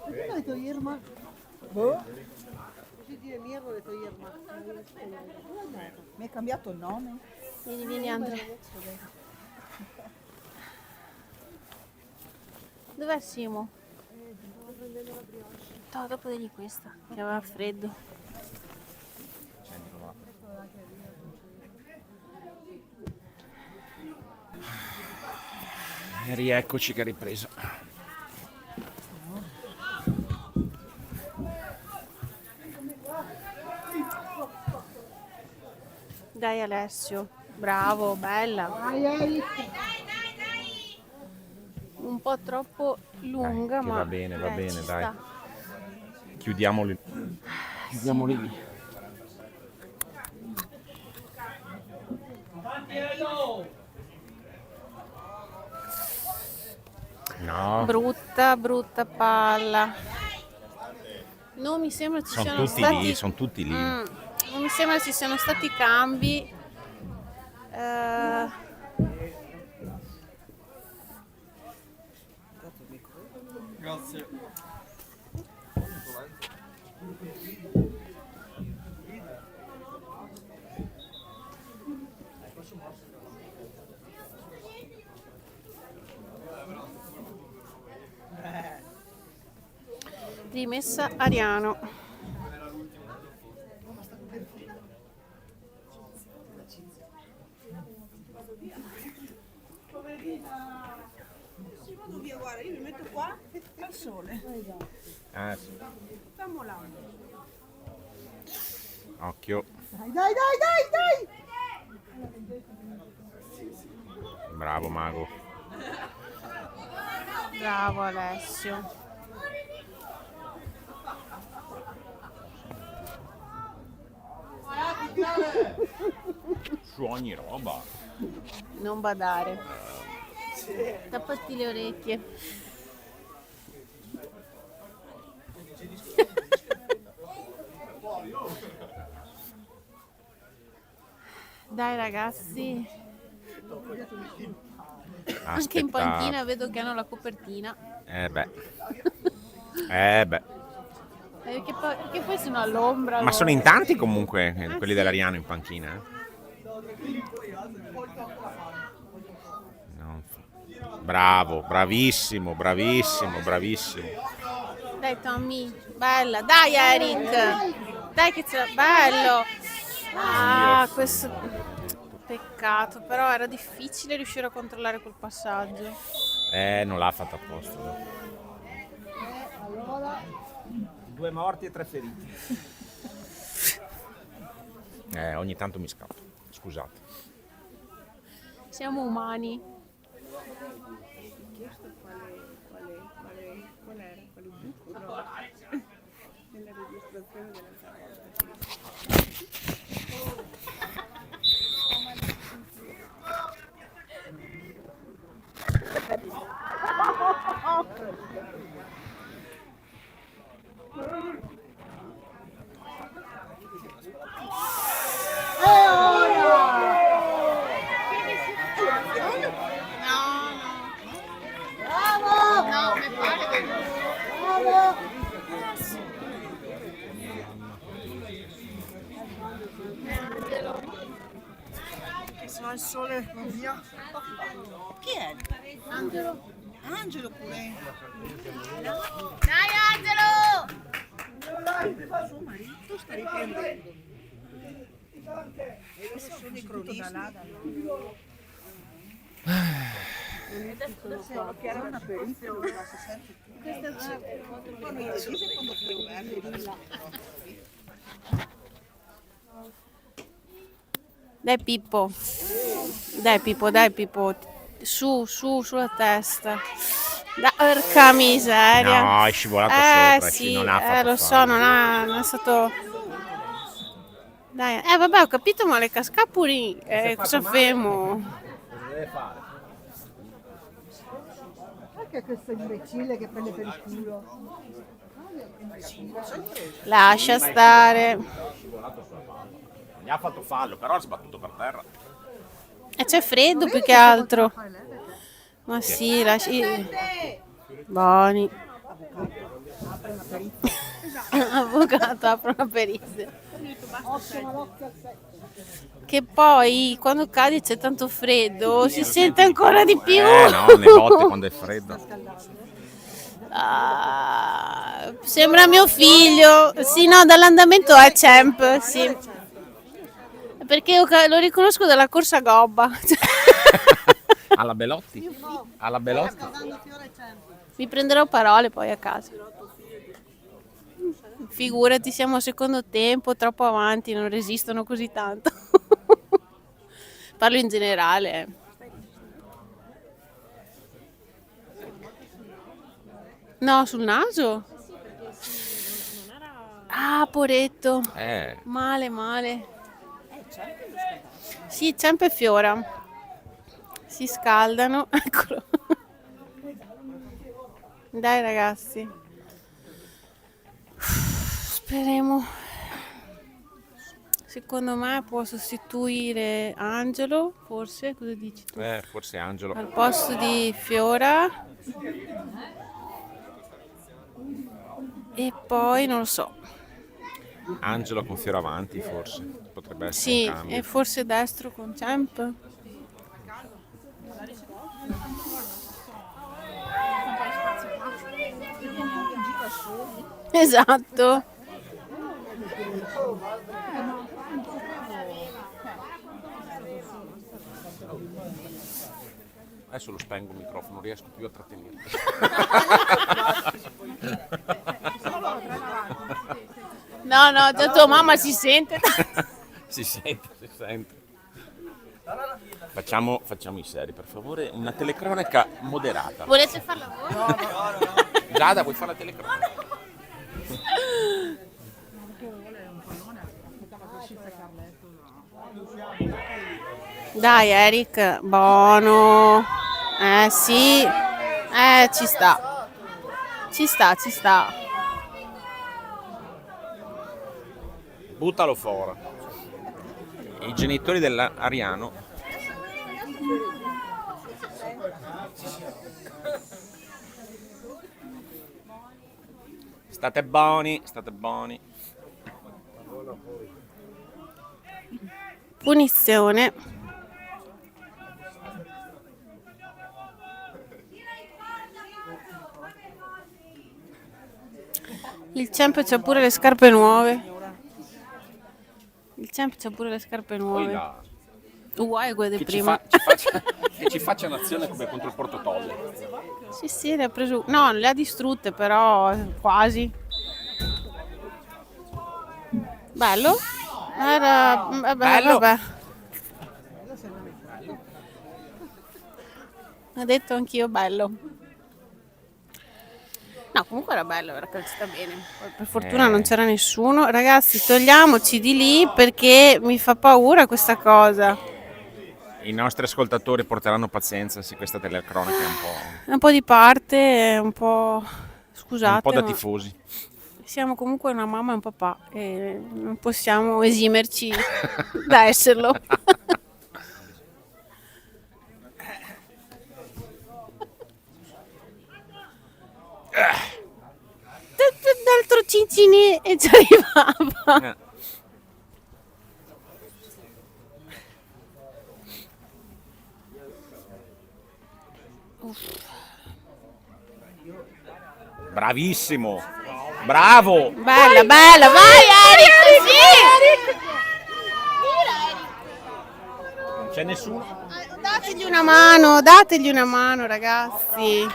Perché ho detto Irma? Boh. Così dire Mirko ho detto Irma. Mi hai cambiato il nome? Vieni Andrea. Dov'è Simo? No, dopo degli questa, che aveva freddo. E rieccoci che è ripresa. Dai Alessio, bravo, bella. Un po' troppo lunga, Che ma va bene, ci dai. sta. Chiudiamoli. Chiudiamoli lì. No, Brutta palla. Non mi sembra ci siano stati. sono tutti lì. Non mi sembra ci siano stati cambi. Grazie. Rimessa Ariano. Vado via, guarda, io mi metto qua al sole. Sì. Stiamo là. Occhio. Dai! Bravo Mago. Bravo Alessio. Su ogni roba. Non badare. Tappati le orecchie. Dai ragazzi. Anche in panchina vedo che hanno la copertina. Perché poi sono all'ombra. Ma sono in tanti comunque quelli sì. dell'Ariano in panchina. No. Bravo, bravissimo. Dai Tommy, bella. Dai Eric. Dai che c'è. Bello. Ah, questo peccato, però era difficile riuscire a controllare quel passaggio. Non l'ha fatto apposta. 2 morti e 3 feriti. Ogni tanto mi scappo, scusate. Siamo umani. Qual era? Quale buco? No. Nella registrazione dell'altra volta. No, mi pare che... Se no il sole va via. Chi è? Angelo. Angelo pure. Dai Angelo! Suo marito sta riprendendo. Sono dei cronisti. Che era una perizia, non si sente più. Quando io dice quando fai verde. Dai Pippo. Dai Pippo, dai Pippo. Su, sulla testa. Porca miseria. No, è scivolato sopra, sì, non ha fatto lo so, fallo. non è stato... Dai, vabbè, ho capito, ma le cascapuri, cosa fermo? Cosa deve fare? Anche questo imbecille che prende per il culo. Lascia stare. Non gli ha fatto fallo, però ha sbattuto per terra. E c'è freddo più che altro. Ma sì, lasci... Buoni. Avvocato, apre una perizia. Che poi quando cadi c'è tanto freddo, si sente ancora di più. No, ne botte quando è freddo. Sembra mio figlio. Sì, no, dall'andamento è champ, sì. Perché io lo riconosco dalla corsa gobba. Alla Belotti? Alla Belotti? Mi prenderò parole poi a casa. Figurati, siamo al secondo tempo, troppo avanti, non resistono così tanto. Parlo in generale. No, sul naso? Ah, poretto. Male. Sì, Ciampa e Fiora. Si scaldano. Eccolo. Dai ragazzi. Speriamo. Secondo me può sostituire Angelo, forse, cosa dici tu? Forse Angelo. Al posto di Fiora. E poi non lo so. Angelo con Fiora avanti, forse. Potrebbe essere Sì, un cambio. e forse destro con Champ. Esatto. Adesso lo spengo il microfono, non riesco più a trattenerlo. No, già tua mamma si sente. Si sente. Facciamo i seri, per favore. Una telecronaca moderata. Volete farla voi? No. Giada, vuoi fare la telecronaca? Dai Eric, buono. Sì. Ci sta. Ci sta. Buttalo fuori. I genitori dell'Ariano. State buoni. Punizione. Il Champ c'ha pure le scarpe nuove. Uguali a quelle di prima. Che ci faccia un'azione come contro il Portotolle. Sì, le ha preso. No, non le ha distrutte, però quasi. Bello? Vabbè, Bello. vabbè. Ho detto anch'io bello. No, comunque era calcita bene. Poi per fortuna non c'era nessuno. Ragazzi, togliamoci di lì perché mi fa paura questa cosa. I nostri ascoltatori porteranno pazienza se questa telecronaca è Un po' di parte, un po'... Scusate, un po' da ma tifosi. siamo comunque una mamma e un papà e non possiamo esimerci da esserlo. D'altro cincine e ci arrivava. Bravissimo. Bravo. Bella, bella, vai Eric, sì! Non c'è nessuno. Dategli una mano ragazzi.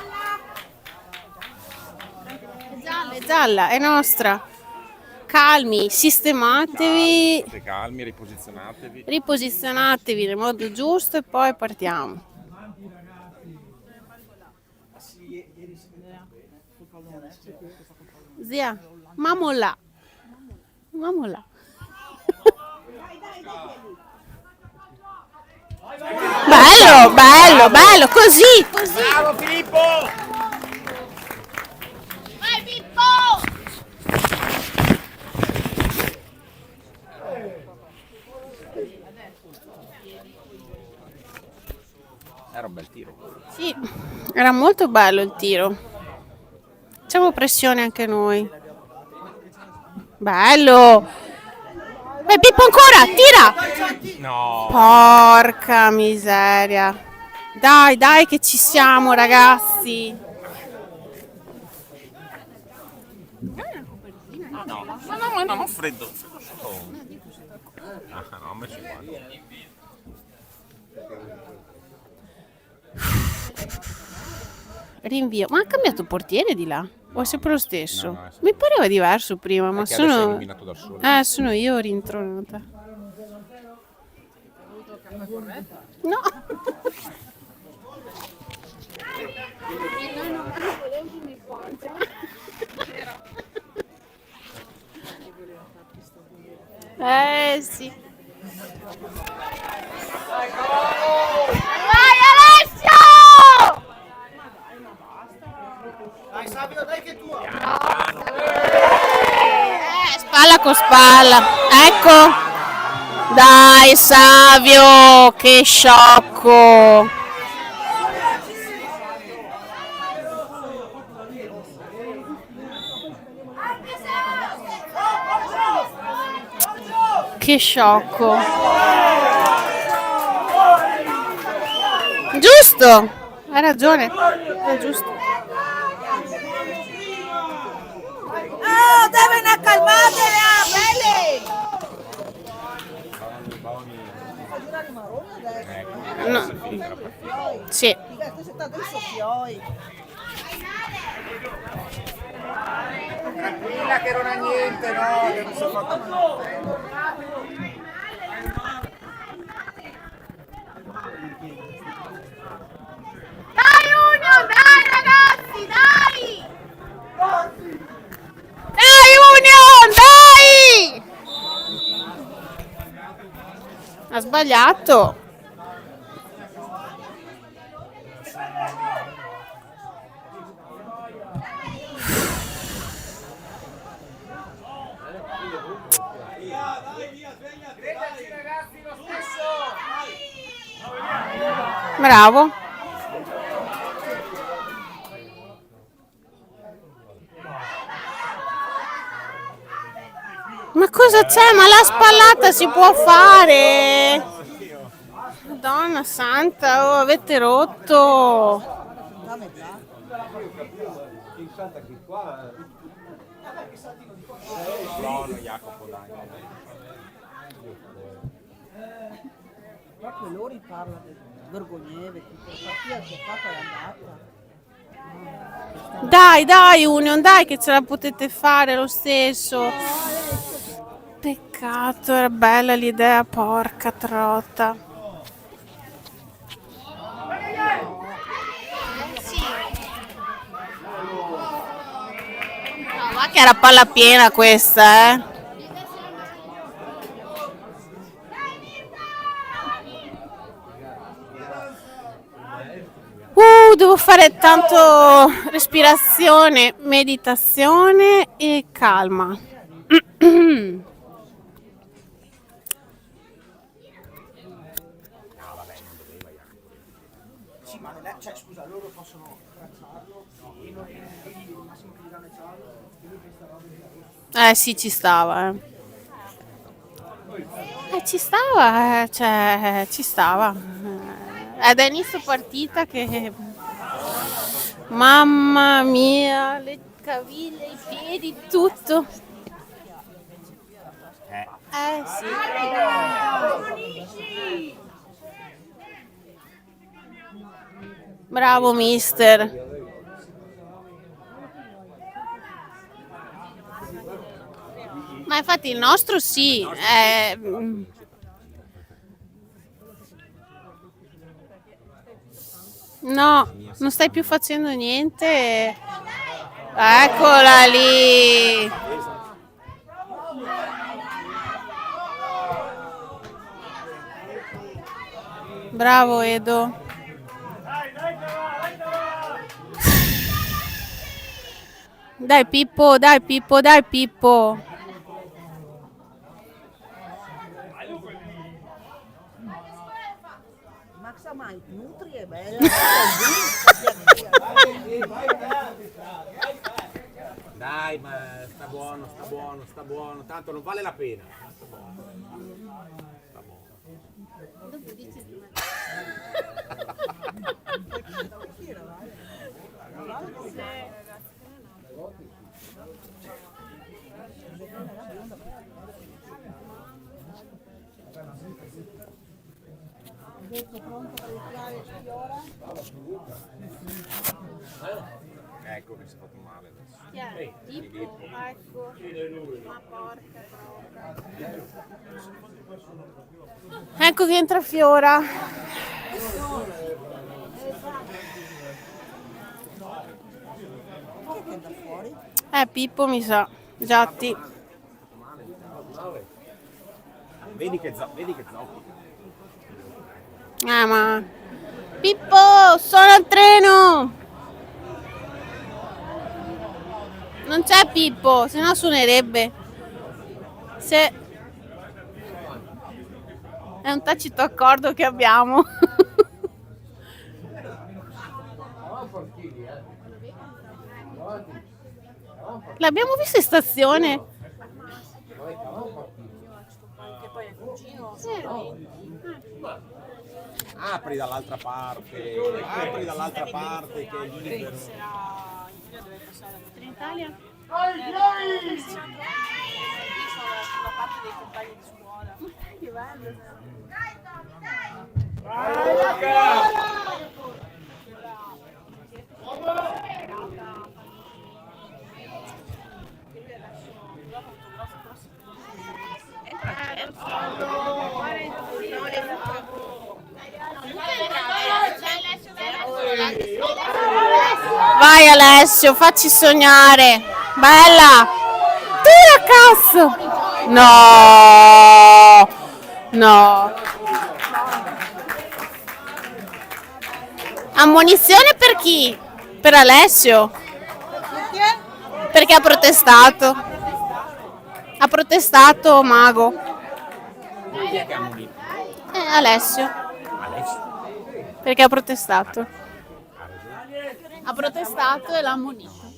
È gialla, è nostra. Calmi, sistematevi, State calmi, riposizionatevi. riposizionatevi nel modo giusto e poi partiamo. Zia, mamola. Mamola. Bello, bello, bello, così, così. Bravo Filippo. Vai Pippo! Era un bel tiro. Sì, era molto bello il tiro. Facciamo pressione anche noi. Bello! Vai Pippo ancora, tira! No. Porca miseria. Dai, dai che ci siamo ragazzi. No, ma non ho freddo. Ah, no, ho messo qua. Rinvio. Ma ha cambiato portiere di là? O è sempre lo stesso? No, è sempre Mi pareva diverso prima, ma Perché adesso è sono... illuminato da solo. Sono io rintronata. No. Sì. Vai Alessio! Dai Savio, dai che è tua! Spalla con spalla. Ecco. Dai Savio, che sciocco. Che sciocco. Giusto. Hai ragione. È giusto. Oh, devono calmartela, belli! No. Sì. Questo è stato il soffioi. Tranquilla che non ha niente, no, che non si è fatto Dai Union, dai ragazzi, dai! Dai Union, dai! Ha sbagliato. Bravo. Ma cosa c'è? Ma la spallata si può fare? Madonna santa, oh, avete rotto. Buono Jacopo, dai. Proprio loro parla del vergogneve, tipo la partita che ha fatto è andata. Dai, dai Union, dai che ce la potete fare lo stesso. Peccato, era bella l'idea, porca trotta. No, ma che era palla piena questa, eh. Devo fare tanto respirazione, meditazione e calma. Sì, ma non è, cioè scusa, loro possono tracciarlo, e non è il massimo che gli danno è giallo, quindi questa roba di Sì, ci stava, ci stava, cioè, ci stava. È da inizio partita che... Mamma mia, le caviglie, i piedi, tutto. Sì. Bravo mister. Ma infatti il nostro sì. No, non stai più facendo niente. Eccola lì. Bravo Edo. Dai Pippo, dai Pippo, dai Pippo. Max mai nutri è bella. Dai, ma sta buono, sta buono, sta buono, tanto non vale la pena. Sta buono. Sta buono. Ecco che si è fatto male adesso. Tipo, ecco. Ma porca troia. Ecco che entra Fiora. Pippo mi sa. Giatti. Vedi che zoppi. Ma... Pippo, sono al treno! Non c'è Pippo, se no suonerebbe. Se... È un tacito accordo che abbiamo. L'abbiamo visto in stazione. Apri dall'altra parte che è libero. Trenitalia? Io sono sulla parte dei compagni di scuola. Che bello. Vai Alessio, facci sognare. Bella. Tira cazzo. No. No. Ammonizione per chi? Per Alessio? Perché ha protestato. Ha protestato Mago. Chi è che ha ammonito? Alessio. Alessio. Perché ha protestato. Ha protestato e l'ha ammonito.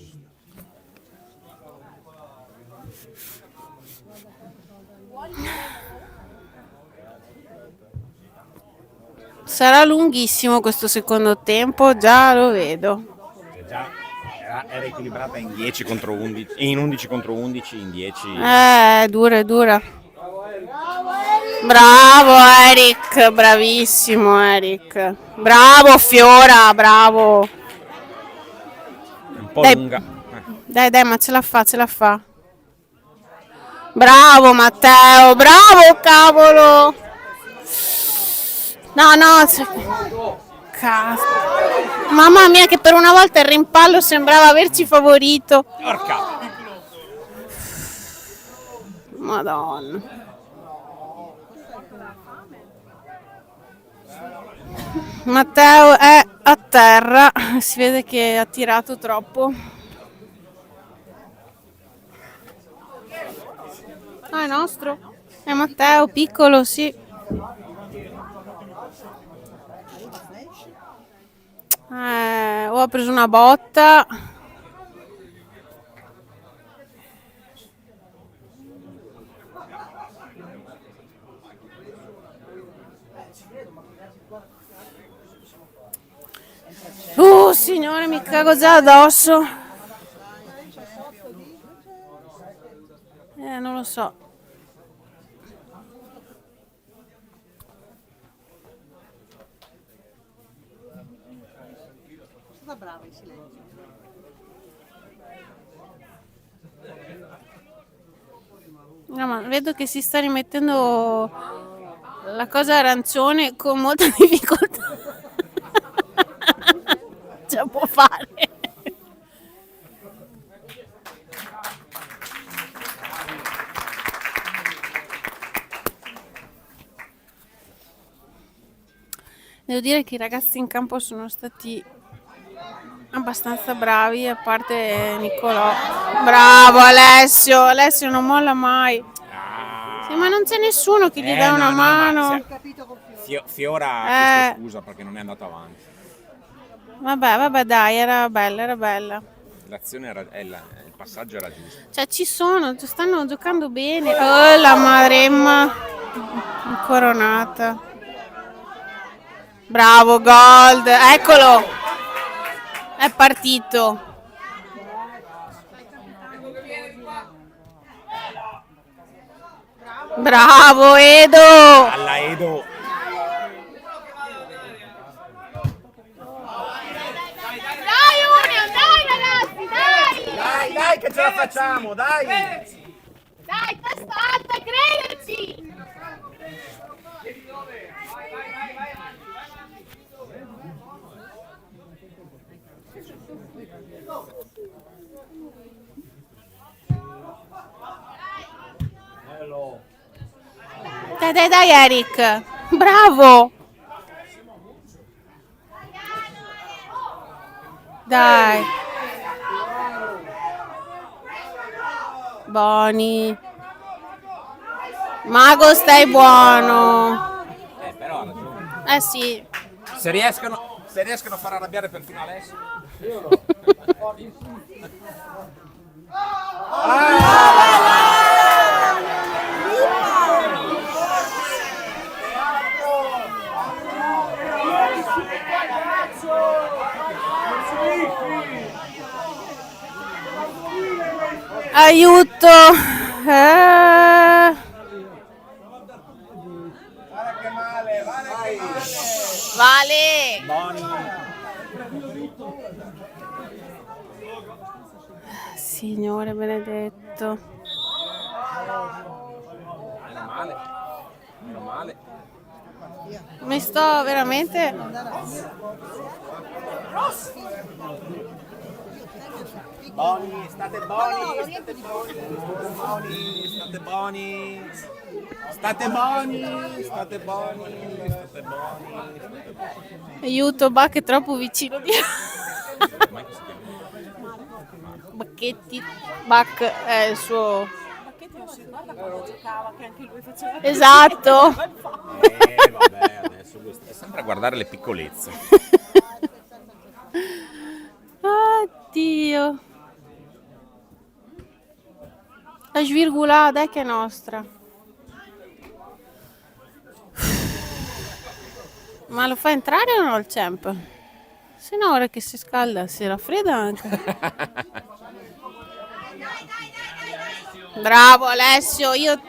Sarà lunghissimo questo secondo tempo, già lo vedo. Già era equilibrata in 10 contro 11, in 11 contro 11, in 10. Dura, è dura. Bravo Eric, bravissimo Eric. Bravo Fiora, bravo. Un po' Dai. lunga. Dai, ma ce la fa, ce la fa. Bravo Matteo, bravo cavolo. No, no, cazzo. Mamma mia che per una volta il rimpallo sembrava averci favorito. Porca! Madonna. Matteo è a terra, si vede che ha tirato troppo. Ah, è nostro? È Matteo, piccolo, sì. O ha preso una botta. Signore, mi cago già addosso. Non lo so. Stata brava in silenzio. No, ma vedo che si sta rimettendo la cosa arancione con molta difficoltà. Ce la può fare. Devo dire che i ragazzi in campo sono stati abbastanza bravi, a parte Nicolò. Bravo Alessio, Alessio non molla mai. Sì, ma non c'è nessuno che gli dà una mano. Fiora ha chiesto scusa perché non è andato avanti. Vabbè, dai, era bella, era bella. L'azione era, il passaggio era giusto. Cioè ci sono, stanno giocando bene. Oh, la Maremma incoronata. Bravo Gold, eccolo. È partito. Bravo Edo. Alla Edo. Dai Union, dai ragazzi, dai. Dai, che ce la facciamo, dai. Dai, testa alta, crederci. Dai, Eric. Bravo. Dai. Boni. Mago, stai buono. Però ha ragione. Eh sì. Se riescono a far arrabbiare perfino Alessio. Aiuto. Vale. Signore benedetto. Meno male. Mi sto veramente. Boni, state buoni. State buoni. Aiuto, Bach è troppo vicino di. Bacchetti. Bach è il suo. Guarda quando giocava che anche lui faceva. Esatto. Vabbè, adesso è sempre a guardare le piccolezze. Oddio. La svirgolata è che è nostra. Ma lo fa entrare o no il champ? Se no ora che si scalda si raffredda anche. Bravo Alessio, io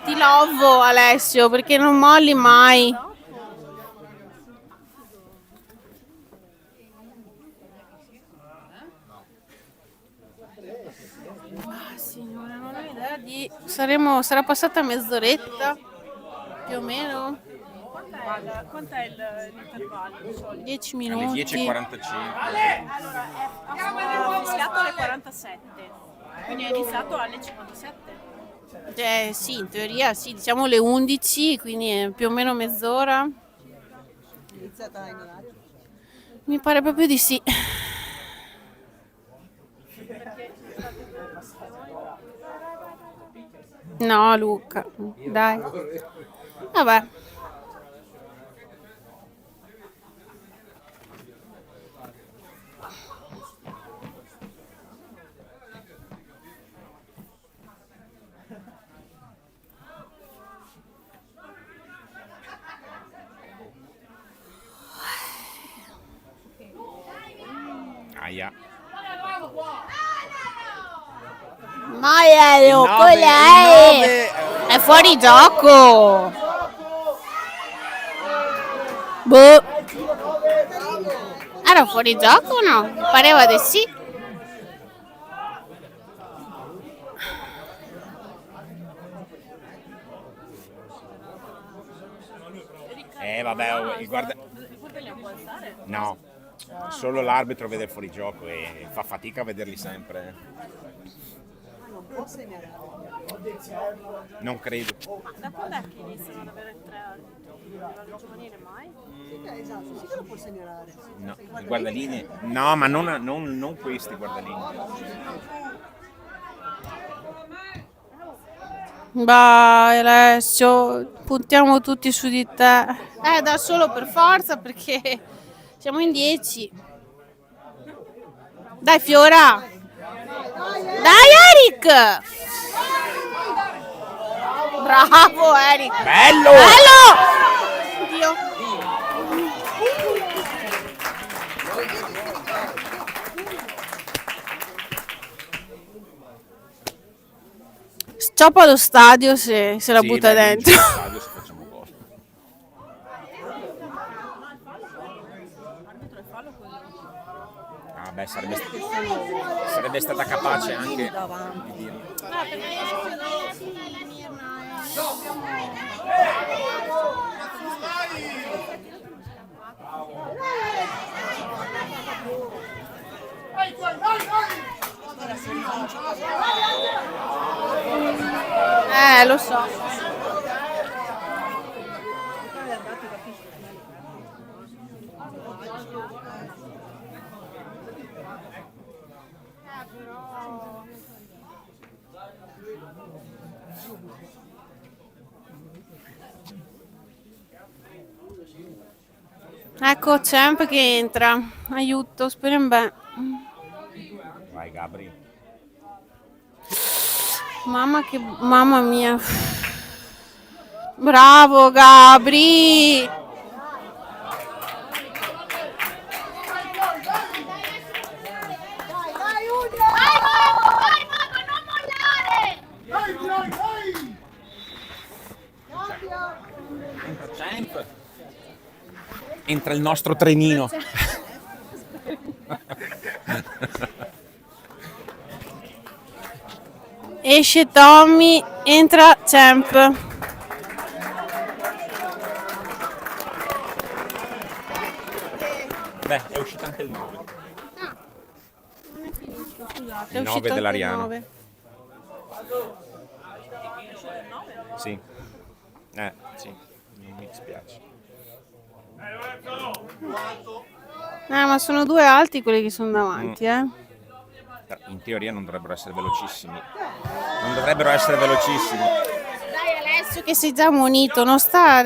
ti lovo Alessio perché non molli mai. Signora, non ho idea di Sì, sarà passata mezz'oretta, più o meno, Quant'è l'intervallo di solito? 10 Alle minuti. 10:45. Ha fischiato alle 47, quindi è iniziato alle 57. Sì, in teoria sì, diciamo le 11, quindi è più o meno mezz'ora. È iniziata in orario. Mi pare proprio di sì. No, Luca, dai. Vabbè. Aia. Maialo, Il nove, quella il nove. è fuori gioco. Boh. Era fuori gioco o no? Mi pareva di sì. Vabbè, guarda. No, solo l'arbitro vede il fuorigioco e fa fatica a vederli sempre. Non può segnalare. Non credo. Da quando è che iniziano ad avere 3 arbitri? A livello giovanile mai? Esatto, sì che lo può segnalare. No, i guardalini. No, ma non questi guardalini. Vai Alessio, puntiamo tutti su di te. Da solo per forza perché siamo in 10. Dai Fiora. Dai Eric. Bravo Eric. Bello! Bello! Oddio. Scioppa allo stadio se la Sì, butta beh, dentro. vince lo stadio se facciamo gol. Ah, beh, sarebbe stata capace anche di dirlo. Lo so. Ecco, Champ che entra. Aiuto, speriamo bene. Vai Gabri. Mamma mia. Bravo Gabri. Entra il nostro trenino. Esce Tommy, entra Champ. Beh, è uscito anche il 9. Scusate, è Il 9 uscito anche il dell'Ariano. 9. Sì. Sì, non mi dispiace. Ma sono due alti quelli che sono davanti, In teoria non dovrebbero essere velocissimi. Dai Alessio che sei già munito, non sta.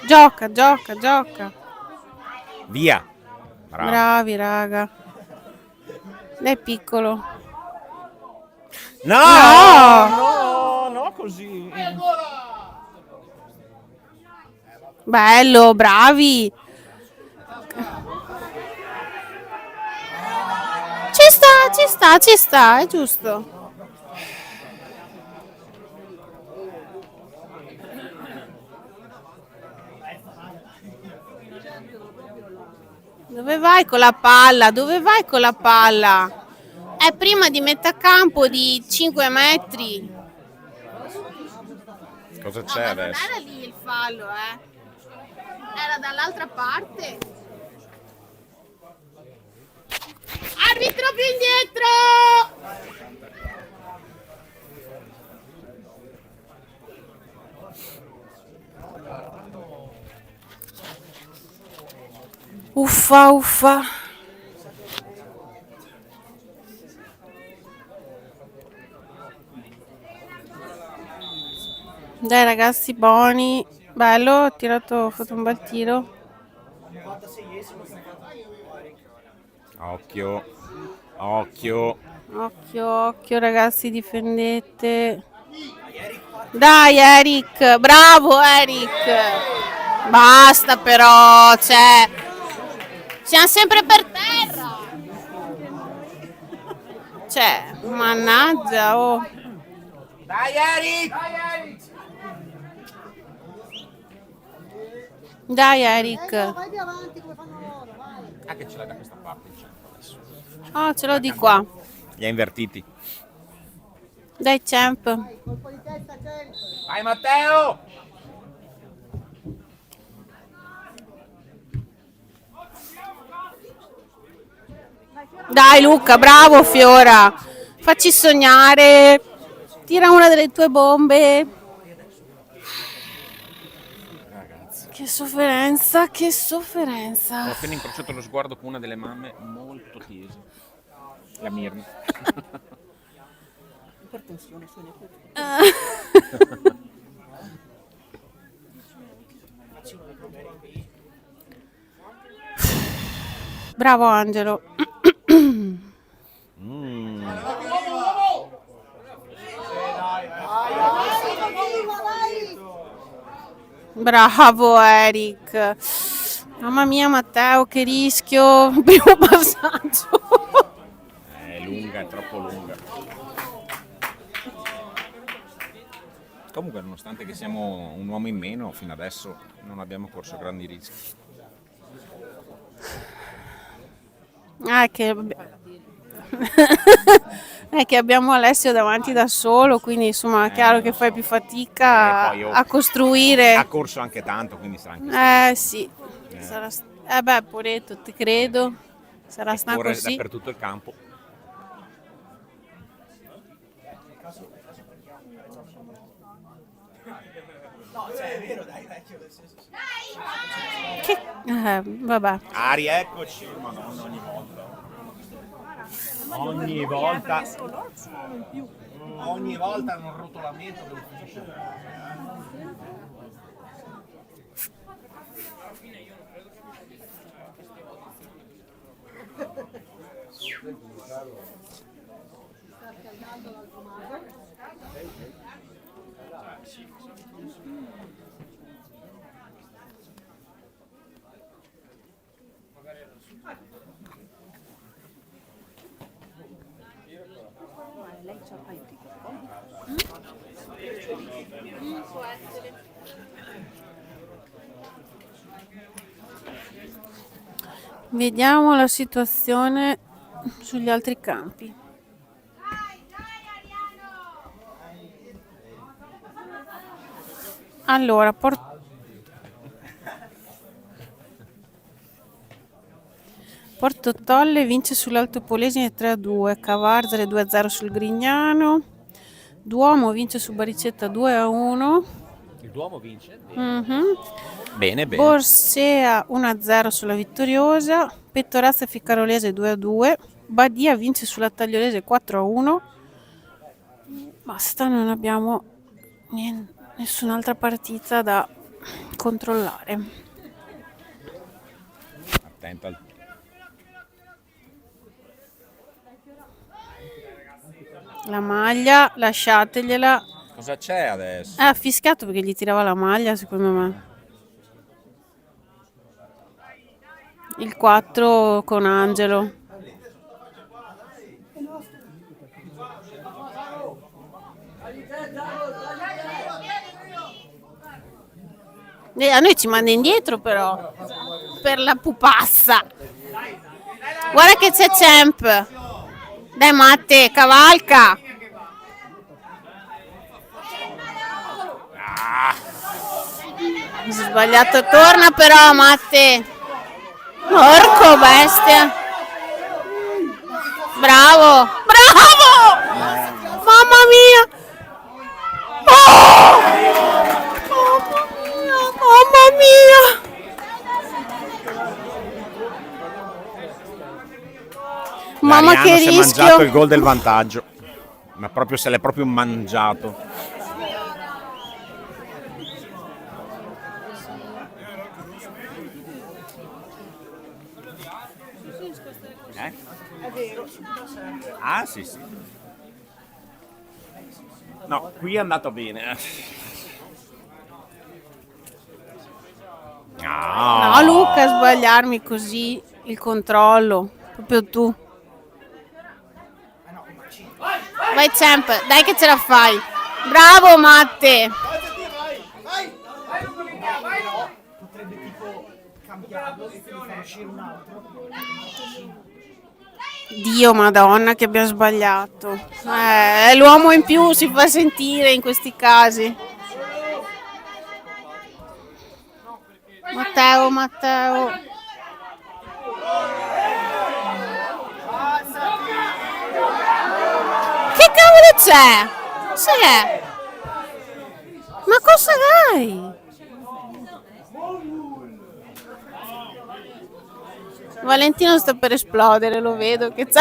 Gioca. Via! Bravo. Bravi raga. Lei è piccolo. No, così. Bello, bravi. Ci sta, è giusto. Dove vai con la palla? È prima di metà campo di 5 metri. Cosa No, c'è ma non adesso? era lì il fallo, Era dall'altra parte. Arbitro più indietro! Uffa, uffa. Dai ragazzi, buoni. Bello, ho fatto un bel tiro. 96esimo sta fatto. Occhio, occhio. Occhio, occhio ragazzi, difendete. Dai Eric, bravo Eric. Basta però, cioè. Siamo sempre per terra. Cioè, mannaggia, oh. Dai Eric! Dai Eric. Vai di avanti come fanno loro, vai. Ah, che ce l'hai da questa parte il centro adesso. Oh, ce l'ho di qua. Li ha invertiti. Dai Champ. Colpo di testa sempre. Vai Matteo! Dai Luca, bravo Fiora. Facci sognare. Tira una delle tue bombe. Che sofferenza, che Ho sofferenza. appena incrociato lo sguardo con una delle mamme molto tese. La Mirna. Ipertensione, sogna tutto. Bravo Angelo. Bravo Eric. Mamma mia Matteo, che rischio. Primo passaggio. È lunga, è troppo lunga. Comunque, nonostante che siamo un uomo in meno, fino adesso non abbiamo corso grandi rischi. Che... è che abbiamo Alessio davanti da solo, quindi insomma è chiaro che fai più fatica poi, a costruire. Ha corso anche tanto, quindi sarà anche Sì. Beh, poretto, ti credo. Sarà stanco corre sì. dappertutto il campo. No, cioè è vero, dai, vecchio, nel senso. Vabbè. Ari, eccoci! Madonna, ogni volta. Ogni volta. Ogni volta un rotolamento che non finisce. Vediamo la situazione sugli altri campi. Allora, Porto Tolle vince sull'Alto Polesine 3-2, Cavarzere 2-0 sul Grignano, Duomo vince su Baricetta 2-1. Il Duomo vince? Mhm. Bene, bene. Borsea 1-0 sulla Vittoriosa, Pettorazza e Ficcarolese 2-2, Badia vince sulla Tagliolese 4-1. Basta, non abbiamo nessun'altra partita da controllare. Attento al... La maglia, lasciategliela. Cosa c'è adesso? Ha fischiato perché gli tirava la maglia, secondo me. Il 4 con Angelo. A noi ci manda indietro però. Per la pupazza. Guarda che c'è Champ. Dai Matte, cavalca! Mi sono sbagliato, torna però Matte! Porco bestia! Bravo! Bravo! Mamma mia! Oh! Mamma mia! Mamma che L'Ariano si è mangiato il rischio! gol del vantaggio, ma proprio se l'è proprio mangiato. Ah sì sì. No, qui è andato bene. No Luca, sbagliarmi così il controllo, proprio tu. Vai Champ, dai che ce la fai. Bravo Matte. Potrebbe tipo cambiarlo e quindi far uscire un altro. Dio madonna che abbiamo sbagliato. L'uomo in più si fa sentire in questi casi. Matteo. Che cavolo c'è? Cos'è? Ma cosa dai? Valentino sta per esplodere, lo vedo che c'ha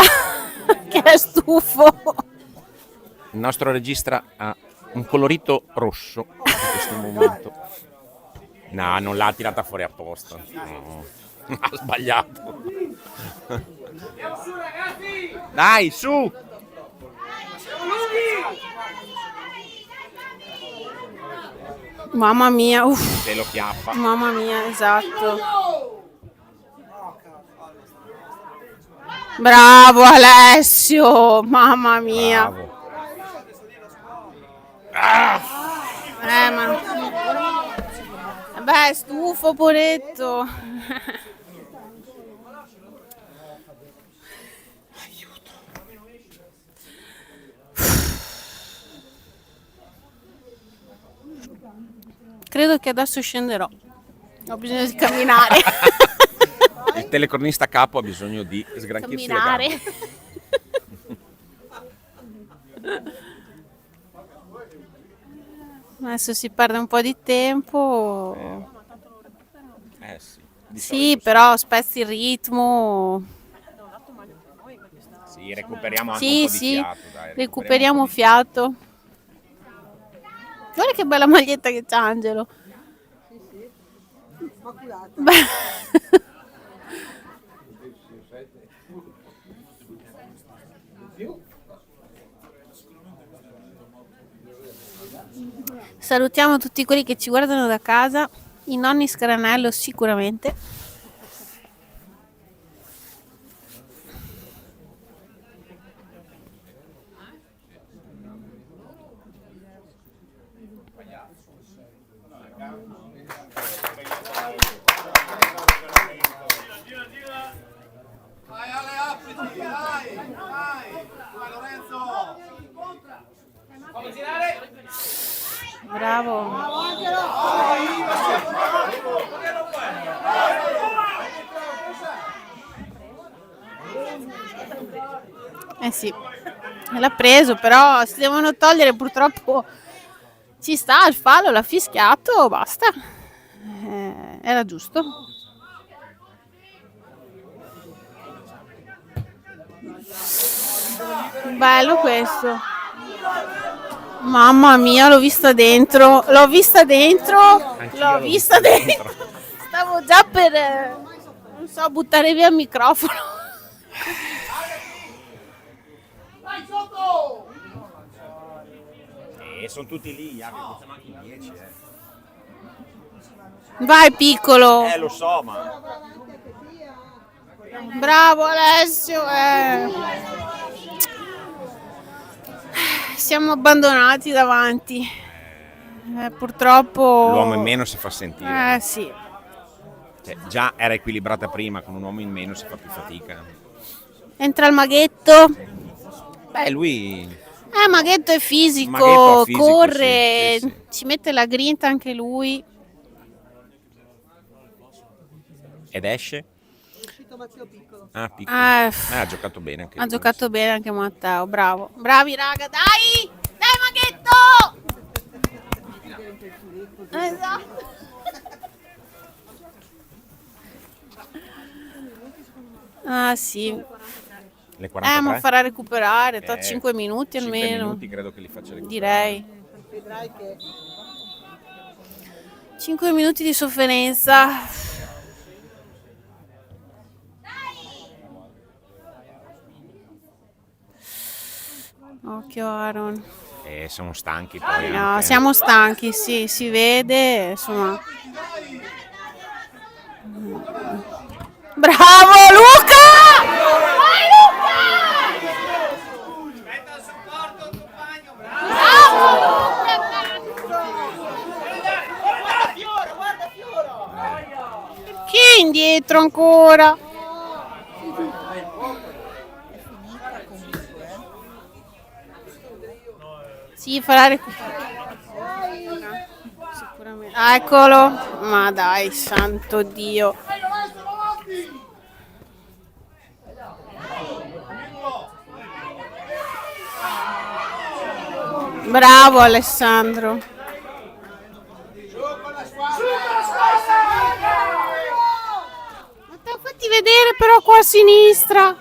che è stufo. Il nostro regista ha un colorito rosso in questo momento. No, non l'ha tirata fuori apposta. No. Ha sbagliato. Dai, su! Mamma mia, uff. Se lo chiappa. Mamma mia, esatto. Bravo Alessio, mamma mia. Bravo. Ma... Beh, stufo, poretto. Credo che adesso scenderò. Ho bisogno di camminare. Il telecronista capo ha bisogno di sgranchirsi le Camminare. gambe. Adesso si perde un po' di tempo. Sì. Sì, però spezzi il ritmo. Sì, recuperiamo anche Sì, un po' di sì, fiato. Dai, recuperiamo un po' di fiato. Guarda che bella maglietta che c'ha Angelo. Beh. Salutiamo tutti quelli che ci guardano da casa, i nonni Scranello sicuramente. Bravo. Eh sì, l'ha preso, però si devono togliere purtroppo. Ci sta il fallo, l'ha fischiato, basta. Era giusto. Bello questo. Mamma mia, l'ho vista dentro. Stavo già per, non so, buttare via il microfono. sono tutti lì, siamo anche in 10. Vai piccolo. Lo so, ma... Bravo Alessio. Siamo abbandonati davanti. Purtroppo. L'uomo in meno si fa sentire. Sì. Cioè, già era equilibrata prima, con un uomo in meno si fa più fatica. Entra il maghetto. Beh, lui Maghetto è fisico, Maghetto ha fisico, corre, sì, sì, ci mette la grinta anche lui. ed esce. È uscito Matteo Piccolo. Ah, piccolo. Ha giocato bene anche Ha lui. giocato bene anche Matteo, bravo. Bravi raga, dai! Dai Maghetto! Esatto. Ah sì, Le 43? ma farà recuperare, tra 5 5 minuti almeno. minuti credo che li faccia recuperare. Direi. Vedrai che 5 minuti di sofferenza. Occhio Aaron. Sono stanchi poi. No, anche. siamo stanchi, sì, si vede, insomma. Bravo Luca! Vai Luca! Bravo Luca! Perché indietro ancora? Sì, farà recuperare. Sicuramente. Ah, eccolo. Ma dai, santo Dio. Bravo Alessandro. Ma te lo fatti vedere però qua a sinistra.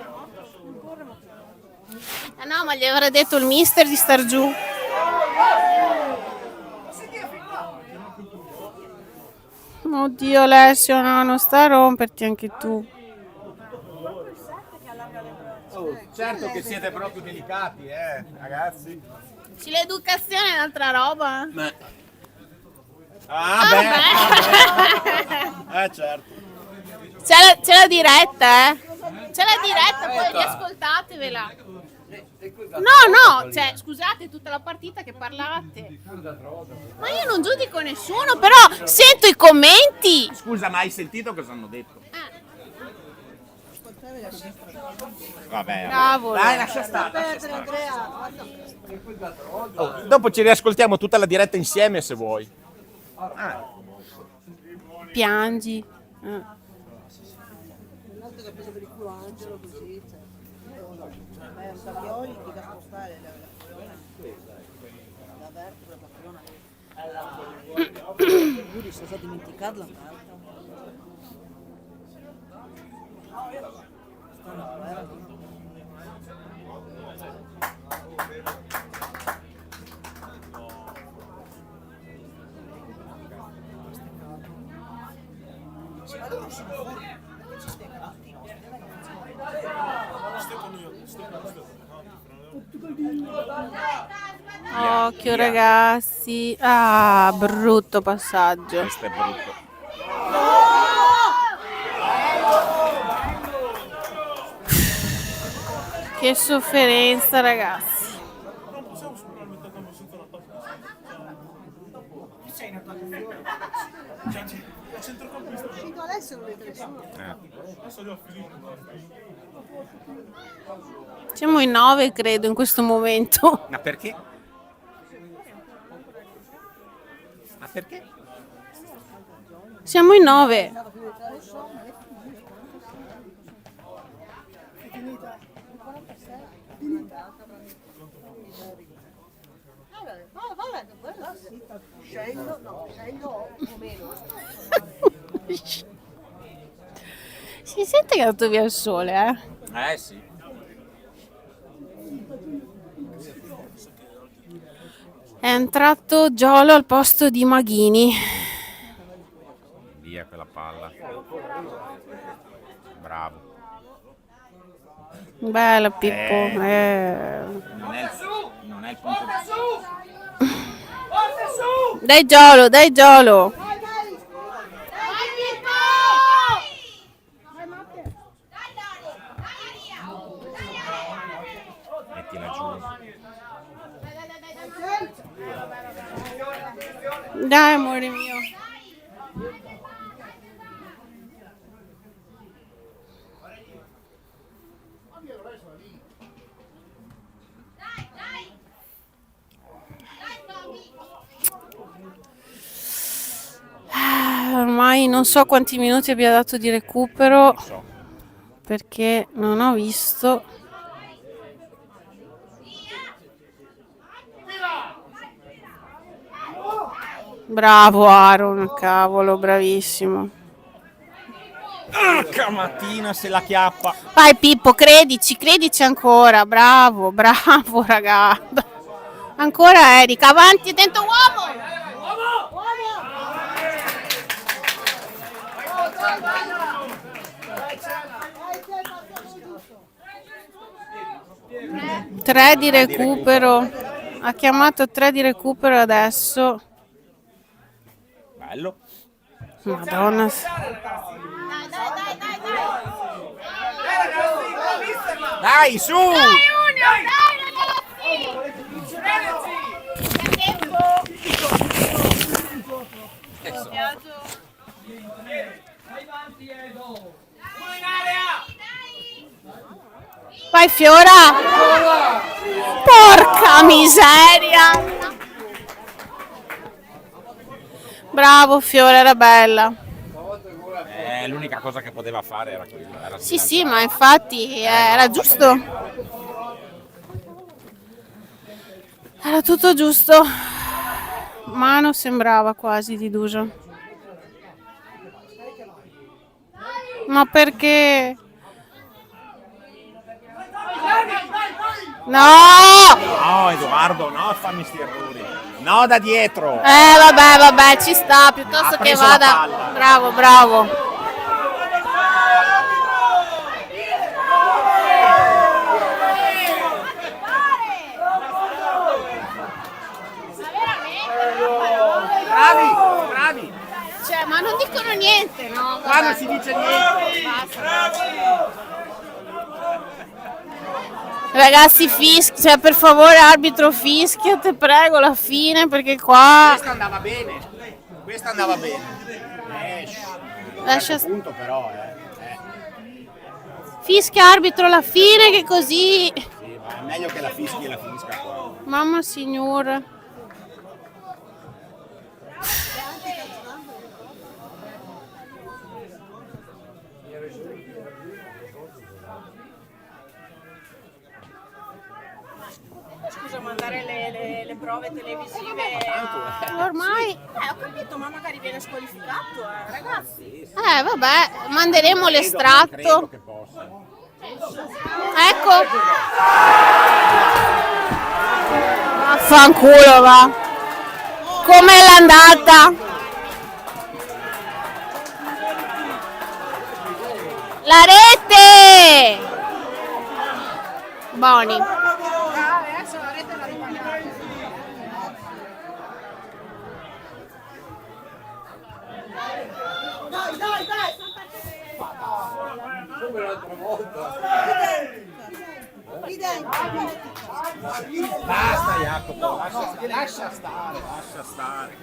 No, ma gli avrei detto il mister di star giù. Oddio Alessio, no, non sta a romperti anche tu. Certo che siete proprio delicati, ragazzi. Sì, l'educazione è un'altra roba. Ah, beh. Certo. C'è la diretta, eh? C'è la diretta, poi riascoltatevela. No, cioè, scusate tutta la partita che parlate. Ma io non giudico nessuno, però sento i commenti. Scusa, ma hai sentito cosa hanno detto? Vabbè. Bravo. Dai, lascia stare. perdere Andrea. Dopo ci riascoltiamo tutta la diretta insieme se vuoi. Piangi. L'altro che ha preso per il culo Angelo così. Cioè, Savioli che da spostare la vertebra patrona. Lui si è già dimenticato la carta. Occhio ragazzi. Ah, brutto passaggio. Questo è brutto. Che sofferenza ragazzi. Uscito Alessio non vede nessuno. Siamo in 9 credo in questo momento. Ma perché? Ma perché? Siamo in 9. Scendo o meno. Si sente che è andato via il sole, Sì. È entrato Giolo al posto di Maghini. Via quella palla. Bravo. Bella Pippo. Non è il punto di... Dai Giolo, dai Giolo. Mettila giù. Dai amore mio. Non so quanti minuti abbia dato di recupero So. perché non ho visto. Bravo Aaron, cavolo, bravissimo. Mattina se la chiappa. Vai Pippo, credici ancora, bravo, bravo ragazzo. Ancora Erika, avanti, attento uomo! Tre di recupero, ha chiamato 3 di recupero adesso. Bello. Madonna. Dai, su! Vai Fiora! Porca miseria! Bravo Fiora, era bella. L'unica cosa che poteva fare era quella. Era Sì, ma infatti era giusto. Era tutto giusto. Mano sembrava quasi di Dusan. Ma perché? No! No, Edoardo, no, fammi sti errori. No, da dietro. Vabbè, ci sta, piuttosto Ha che preso la vada. palla. Bravo. Bravi. Cioè, ma non dicono niente, no? Qua non Vabbè. si dice niente. Ragazzi, cioè, per favore, arbitro, fischia, te prego, alla fine, perché qua Questa andava bene. lascia Punto però, fischia arbitro alla fine, che così, Sì, ma è meglio che la fischi e la finisca qua. mamma signora. Scusa, mandare le prove televisive Ormai, ho capito, ma magari viene squalificato, ragazzi. vabbè, manderemo Credo l'estratto. che possa. Ecco. Vaffanculo, va. Com'è l'andata? La rete! Boni. Adesso la rete la ripagate. Basta Jacopo, lascia stare.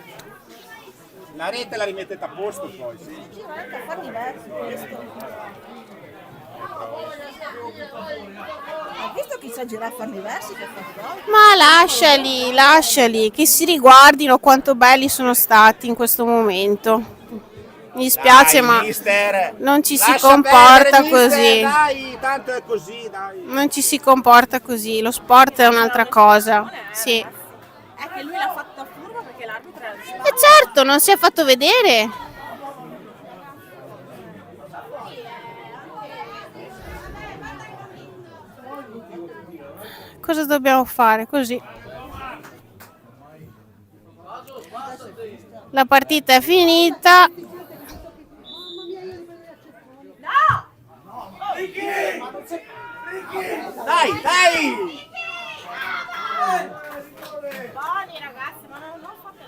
La rete la rimettete a posto poi, sì. Hai visto chi sa girare a farne versi che fa gol? Ma lasciali, che si riguardino quanto belli sono stati in questo momento. Mi dispiace, Dai, ma mister. non ci si Lascia comporta perdere, mister, così. Dai, tanto è così, dai. Non ci si comporta così, lo sport è un'altra cosa. Sì. E È che lui l'ha fatta furba perché l'arbitro era di spalla. certo, non si è fatto vedere. Cosa dobbiamo fare? Così. La partita è finita. Dai! Buoni ragazzi, ma non fate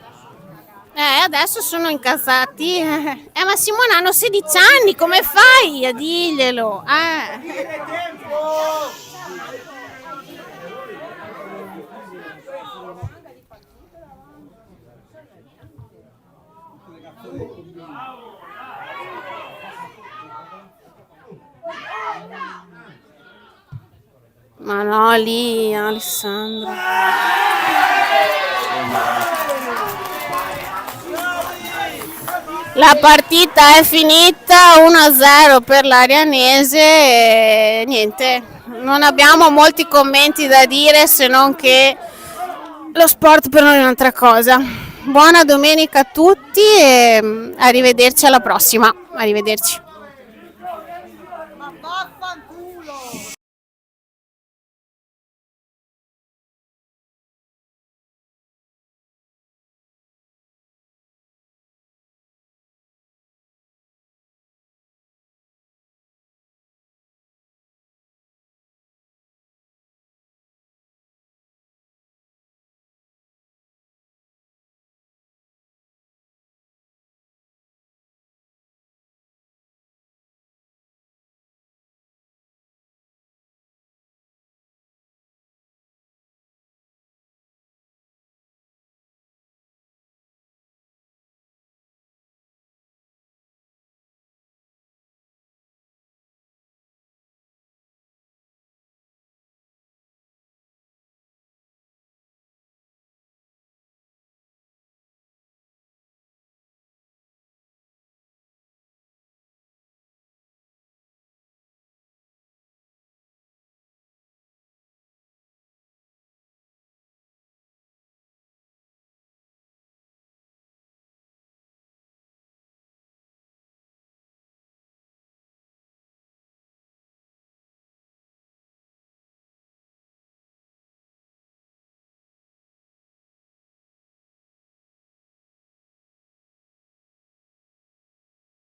da Adesso sono incazzati. Ma Simone hanno 16 anni, come fai a dirglielo? Ma no, lì, Alessandro. La partita è finita 1-0 per l'Arianese e niente, non abbiamo molti commenti da dire se non che lo sport per noi è un'altra cosa. Buona domenica a tutti e arrivederci alla prossima. Arrivederci.